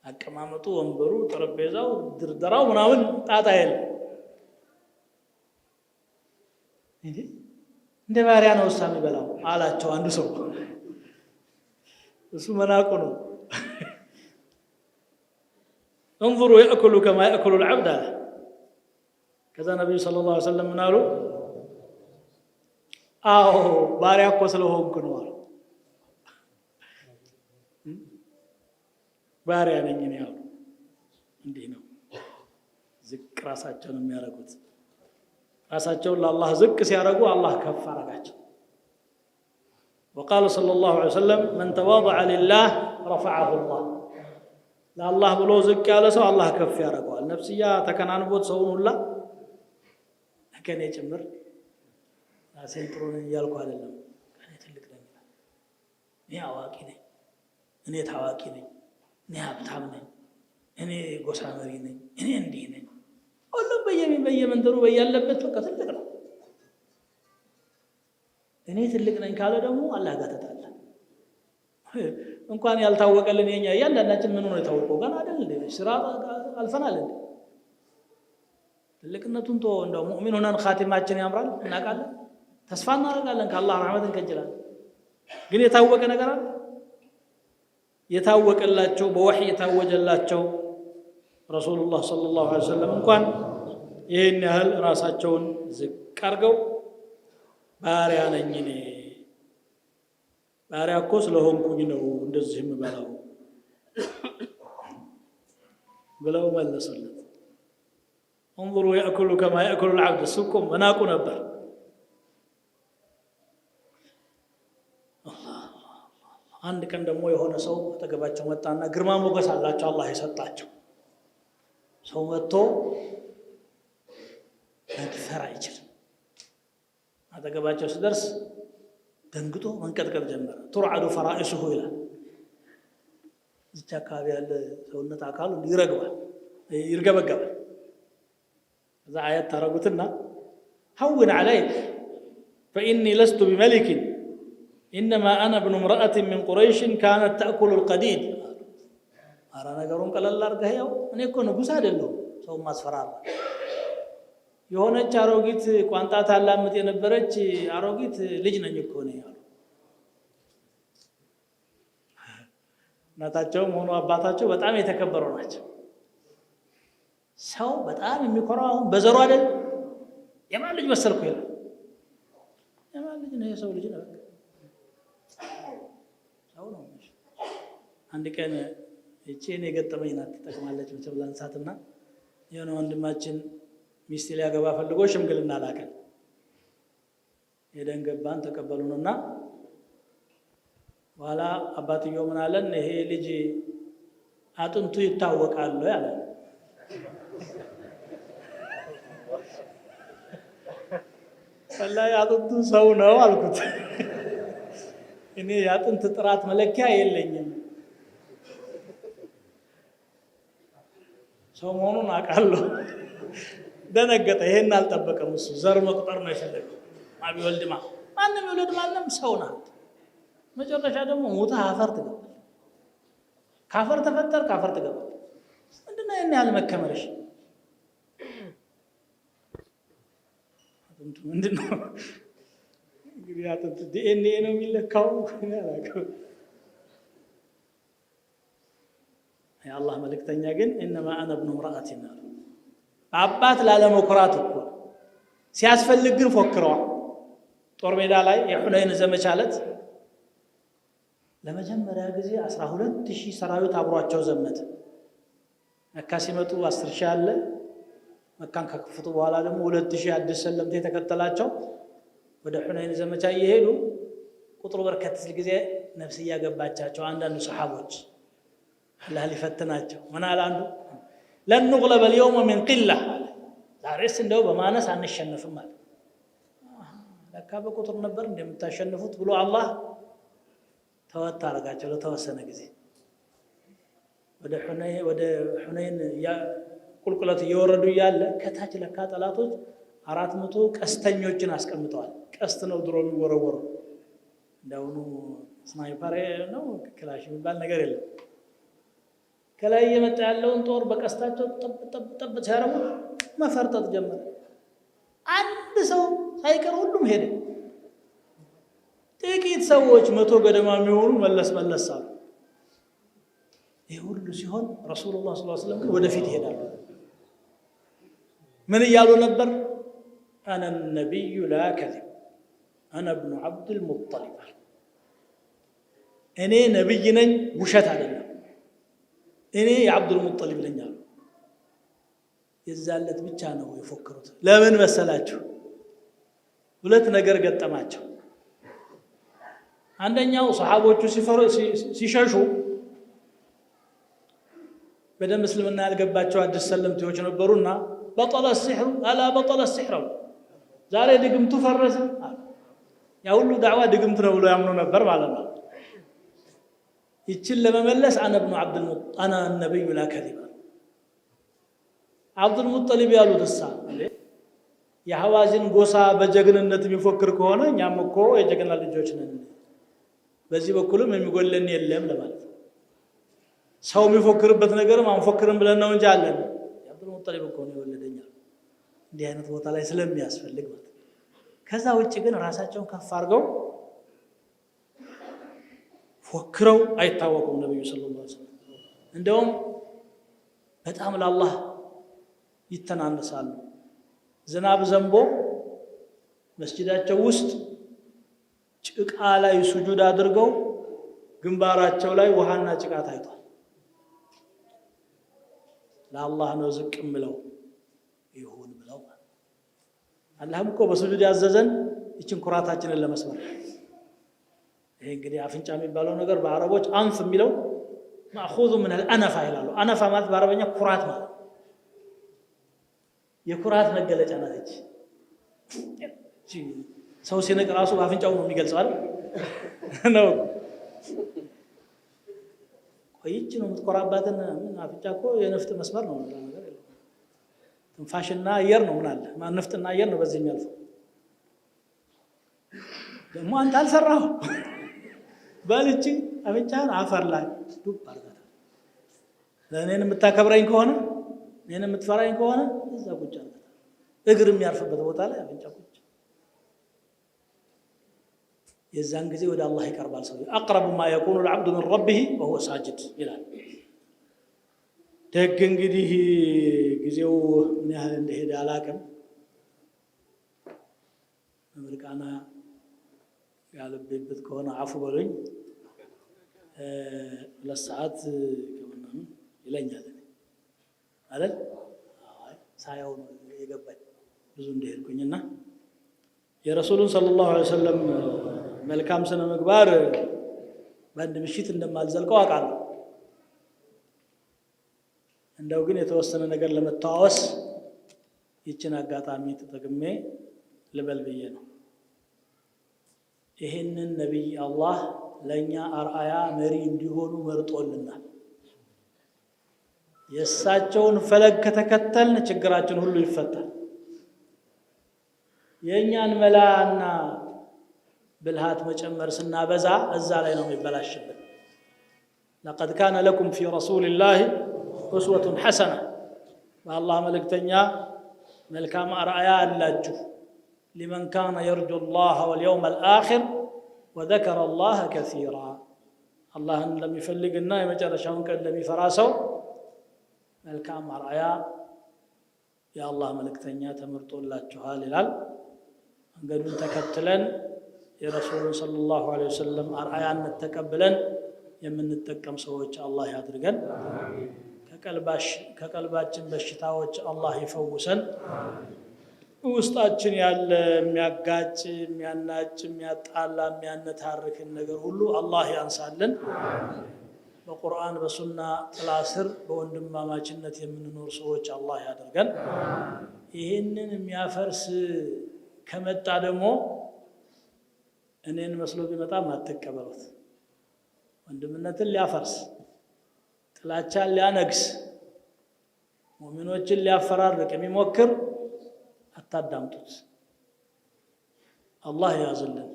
አቀማመጡ፣ ወንበሩ፣ ጠረጴዛው፣ ድርደራው ምናምን ጣጣ የለም። እንደ ባሪያ ነው እሳ የሚበላው አላቸው አንዱ ሰው። እሱ መናቁ ነው። انظروا يأكل كما يأكل العبد. كذا النبي صلى الله عليه وسلم قالوا ባሪያ እኮ ስለሆንኩ ነው አሉ። ባሪያ ነኝ እኔ አሉ። እንዲህ ነው ዝቅ ራሳቸውን የሚያረጉት። ራሳቸውን ለአላህ ዝቅ ሲያረጉ አላህ ከፍ አረጋቸው። وقال صلى الله عليه وسلم من تواضع لله رفعه الله ለአላህ ብሎ ዝቅ ያለ ሰው አላህ ከፍ ያረጋዋል። ነፍስያ ተከናንቦት ሰውን ሁላ ከኔ ጭምር አሰንጥሮን እያልኩ አይደለም። እኔ ትልቅ ነኝ፣ እኔ አዋቂ ነኝ፣ እኔ ታዋቂ ነኝ፣ እኔ ሀብታም ነኝ፣ እኔ ጎሳ መሪ ነኝ፣ እኔ እንዲህ ነኝ። ሁሉም በየመንደሩ በያለበት በቃ ትልቅ ነው። እኔ ትልቅ ነኝ ካለ ደግሞ አላህ ጋር ተጣላ። እንኳን ያልታወቀልን የኛ እያንዳንዳችን ምን ሆነ የታወቀው ገና አይደል እንዴ? ስራ አልፈናል እንዴ? ትልቅነቱን ተው። እንደው ሙእሚን ሆነን ኻቲማችን ያምራል እናውቃለን፣ ተስፋ እናደርጋለን፣ ከአላህ ረህመት እንከጅላለን። ግን የታወቀ ነገር አለ? የታወቀላቸው በወህይ የታወጀላቸው ረሱሉላህ ሰለላሁ ዐለይሂ ወሰለም እንኳን ይህን ያህል ራሳቸውን ዝቅ አድርገው ባሪያ ነኝ እኔ ባሪያ እኮ ስለሆንኩኝ ነው እንደዚህ የምበላው ብለው መለሱለት። انظروا يأكل كما يأكل العبد سكم مناقو ነበር። አንድ ቀን ደግሞ የሆነ ሰው ተገባቸው መጣና ግርማ ሞገስ አላቸው አላህ የሰጣቸው ሰው መጥቶ መድፈር አይችልም። አጠገባቸው ሲደርስ ደንግጦ መንቀጥቀጥ ጀመረ። ቱርዓዱ ፈራኢሱሁ ይላል። እዚያ አካባቢ ያለ ሰውነት አካሉ ይረግባል፣ ይርገበገባል። እዛ አያት ታረጉትና ሀውን ዐለይክ ፈኢኒ ለስቱ ቢመሊክን ኢነማ አነ ብኑ እምረአትን ሚን ቁረይሽን ካነት ተእኩሉ ልቀዲድ። ኧረ ነገሩን ቀለል አድርገህ ያው እኔ እኮ ንጉሥ አይደለሁም ሰው ማስፈራራ የሆነች አሮጊት ቋንጣ ታላምጥ የነበረች አሮጊት ልጅ ነኝ እኮ ነው ያሉ። እናታቸውም ሆኖ አባታቸው በጣም የተከበሩ ናቸው። ሰው በጣም የሚኮራው አሁን በዘሩ አይደል? የማን ልጅ መሰልኩ ይላል። የማን ልጅ ነው? የሰው ልጅ ነው። ሰው ነው። አንድ ቀን እቺን የገጠመኝ ናት ትጠቅማለች መቼም ላንሳትና የሆነ ወንድማችን ሚስት ሊያገባ ፈልጎ ሽምግልና ላከን። ሄደን ገባን፣ ተቀበሉንና በኋላ አባትየው ምን አለን? ይሄ ልጅ አጥንቱ ይታወቃል ያለ። ወላሂ አጥንቱ ሰው ነው አልኩት። እኔ የአጥንት ጥራት መለኪያ የለኝም፣ ሰው መሆኑን አውቃለሁ። ደነገጠ። ይሄን አልጠበቀም እሱ። ዘር መቁጠር ነው የፈለገው። ማቢ ወልድማ ማንም ይወለድ ማንም ሰው ናት። መጨረሻ ደግሞ ሞታ አፈር ትገባል። ካፈር ተፈጠር ካፈር ትገባል። ምንድነው ይሄን ያህል መከመረሽ? አጥንቱ ምንድነው እንግዲህ አጥንቱ ዲኤንኤ ነው የሚለካው። የአላህ መልእክተኛ ግን ኢነማ አነ ብኑ ምርአቲን አሉ። አባት ላለመኩራት እኮ ሲያስፈልግ ግን ፎክረዋል። ጦር ሜዳ ላይ የሁነይን ዘመቻ ዕለት ለመጀመሪያ ጊዜ 12000 ሰራዊት አብሯቸው ዘመተ። መካ ሲመጡ 10000 አለ። መካን ከከፈቱ በኋላ ደግሞ 2000 አዲስ ሰለምቴ ተከተላቸው። ወደ ሁነይን ዘመቻ እየሄዱ ቁጥሩ በርከት ሲል ጊዜ ነፍስ እያገባቻቸው አንዳንዱ ሰሃቦች አላህ ሊፈትናቸው ምን አለ አንዱ ለን نغلب اليوم من قله ዛሬስ እንደው በማነስ አንሸነፍም አለ። ለካ በቁጥር ነበር እንደምታሸንፉት ብሎ አላህ ተወት አረጋቸው ለተወሰነ ጊዜ። ወደ ሁነይን ቁልቁለት እየወረዱ እያለ ከታች ለካ ጠላቶች 400 ቀስተኞችን አስቀምጠዋል። ቀስት ነው ድሮ የሚወረወሩ፣ እንደውኑ ስናይፐር ነው ክላሽ የሚባል ነገር የለም። ከላይ የመጣ ያለውን ጦር በቀስታቸው ጠብ ሲያረጉ መፈርጠጥ ጀመረ። አንድ ሰው ሳይቀር ሁሉም ሄደ። ጥቂት ሰዎች 100 ገደማ የሚሆኑ መለስ አሉ። ይህ ሁሉ ሲሆን ረሱሉላህ ሰለላሁ ዐለይሂ ወሰለም ግን ወደፊት ይሄዳሉ። ምን እያሉ ነበር? አነ ነቢዩ ላ ከዚብ አነ ብኑ ዓብድል ሙጠሊብ፣ እኔ ነቢይ ነኝ ውሸት አይደለም፣ እኔ የዓብዱል ሙጠሊብ ነኝ አሉ። የዛለት ብቻ ነው የፎከሩት። ለምን መሰላችሁ? ሁለት ነገር ገጠማቸው። አንደኛው ሰሃቦቹ ሲሸሹ በደም እስልምና ያልገባቸው አዲስ ሰለምቴዎች ነበሩና በጠለ ሲሕሩ አላ በጠለ ሲሕሩ፣ ዛሬ ድግምቱ ፈረሰ። ያ ሁሉ ዳዕዋ ድግምት ነው ብሎ ያምኑ ነበር ማለት ነው። ይችን ለመመለስ አነ ነቢዩ ላ ከዚብ ዓብዱል ሙጠሊብ ያሉት እሳ የሐዋዚን ጎሳ በጀግንነት የሚፎክር ከሆነ እኛም እኮ የጀግና ልጆች ነን፣ በዚህ በኩልም የሚጎለን የለም ለማለት ነው። ሰው የሚፎክርበት ነገርም አንፎክርም ብለን ነው እንጂ አለን። የዓብዱል ሙጠሊብ እኮ ነው የወለደኛል እንዲህ አይነት ቦታ ላይ ስለሚያስፈልግ ማለት። ከዛ ውጭ ግን ራሳቸውን ከፍ አድርገው ፎክረው አይታወቁም ነብዩ ሰለላሁ ዐለይሂ ወሰለም። እንደውም በጣም ለአላህ ይተናነሳሉ። ዝናብ ዘንቦ መስጂዳቸው ውስጥ ጭቃ ላይ ሱጁድ አድርገው ግንባራቸው ላይ ውሃና ጭቃ ታይቷል። ለአላህ ነው ዝቅም ብለው ይሁን ብለው። አላህም እኮ በሱጁድ ያዘዘን ይችን ኩራታችንን ለመስበር። ይሄ እንግዲህ አፍንጫ የሚባለው ነገር በአረቦች አንፍ የሚለው ማእኹዙ ምን አልአነፋ ይላሉ። አነፋ ማለት በአረበኛ ኩራት ማለት የኩራት መገለጫ ናት። ሰው ሲነቅ ራሱ በአፍንጫው ነው የሚገልጸው አይደል ነው። ቆይች ነው የምትኮራባትን አፍንጫ እኮ የነፍጥ መስመር ነው ማለት ነገር የለም። ትንፋሽና አየር ነው ምን አለ ማን ነፍጥና አየር ነው በዚህ የሚያልፈው። ደግሞ አንተ አልሰራው ባልቺ አፍንጫን አፈር ላይ ዱብ አርጋታ። ለእኔን የምታከብረኝ ከሆነ እኔን የምትፈራኝ ከሆነ እዛ ቁጭ አርጋታ። እግር የሚያርፍበት ቦታ ላይ አፍንጫ ቁጭ። የዛን ጊዜ ወደ አላህ ይቀርባል ሰው። አቅረቡ ማ የኩኑ العبد من ربه وهو ساجد ይላል። ደግ እንግዲህ ጊዜው ምን ያህል እንደሄደ አላውቅም። አሜሪካና ያለበት ከሆነ አፉ በሉኝ። 2 ሰዓት ከምናምን ይለኛል አይደል? አይ ሳያው የገባኝ ብዙ እንደሄድኩኝና የረሱሉን ሰለላሁ ዐለይሂ ወሰለም መልካም ስነ ምግባር በአንድ ምሽት እንደማልዘልቀው አውቃለሁ። እንደው ግን የተወሰነ ነገር ለመተዋወስ ይችን አጋጣሚ ተጠቅሜ ልበል ብዬ ነው። ይህንን ነቢይ አላህ ለእኛ አርአያ መሪ እንዲሆኑ መርጦልናል። የእሳቸውን ፈለግ ከተከተልን ችግራችን ሁሉ ይፈታል። የእኛን መላና ብልሃት መጨመር ስናበዛ እዛ ላይ ነው የሚበላሽብን። لقد كان لكم في رسول الله أسوة حسنة والله ملكتنيا ملكام أرأيا اللاجو لمن كان يرجو الله واليوم الآخر وذكر الله كثيرا. الله لم يفلقنا يمجر شاون كان لم يفراسو ملكام أرأيا يا الله ملكتنيا تمرط الله جهال الال انقلون تكتلن يا رسول صلى الله عليه وسلم أرأيا نتكبلن يمن نتكم سويت الله يدرجن ከቀልባችን በሽታዎች አላህ ይፈውሰን። ውስጣችን ያለ የሚያጋጭ የሚያናጭ የሚያጣላ የሚያነታርክን ነገር ሁሉ አላህ ያንሳልን። በቁርአን በሱና ጥላ ስር በወንድማማችነት የምንኖር ሰዎች አላህ ያደርገን። ይህንን የሚያፈርስ ከመጣ ደግሞ እኔን መስሎ ቢመጣም አትቀበሉት። ወንድምነትን ሊያፈርስ ጥላቻን ሊያነግስ ሙእሚኖችን ሊያፈራርቅ የሚሞክር አታዳምጡት። አላህ ያዝልን።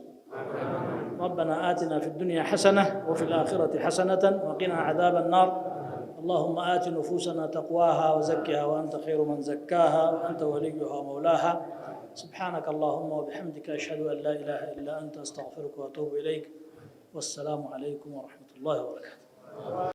ربنا آتنا في الدنيا حسنة وفي الآخرة حسنة وقنا عذاب النار. اللهم آت نفوسنا تقواها وزكها وأنت خير من زكاها وأنت وليها ومولاها. سبحانك اللهم وبحمدك أشهد أن لا إله إلا أنت أستغفرك وأتوب إليك. والسلام عليكم ورحمة الله وبركاته.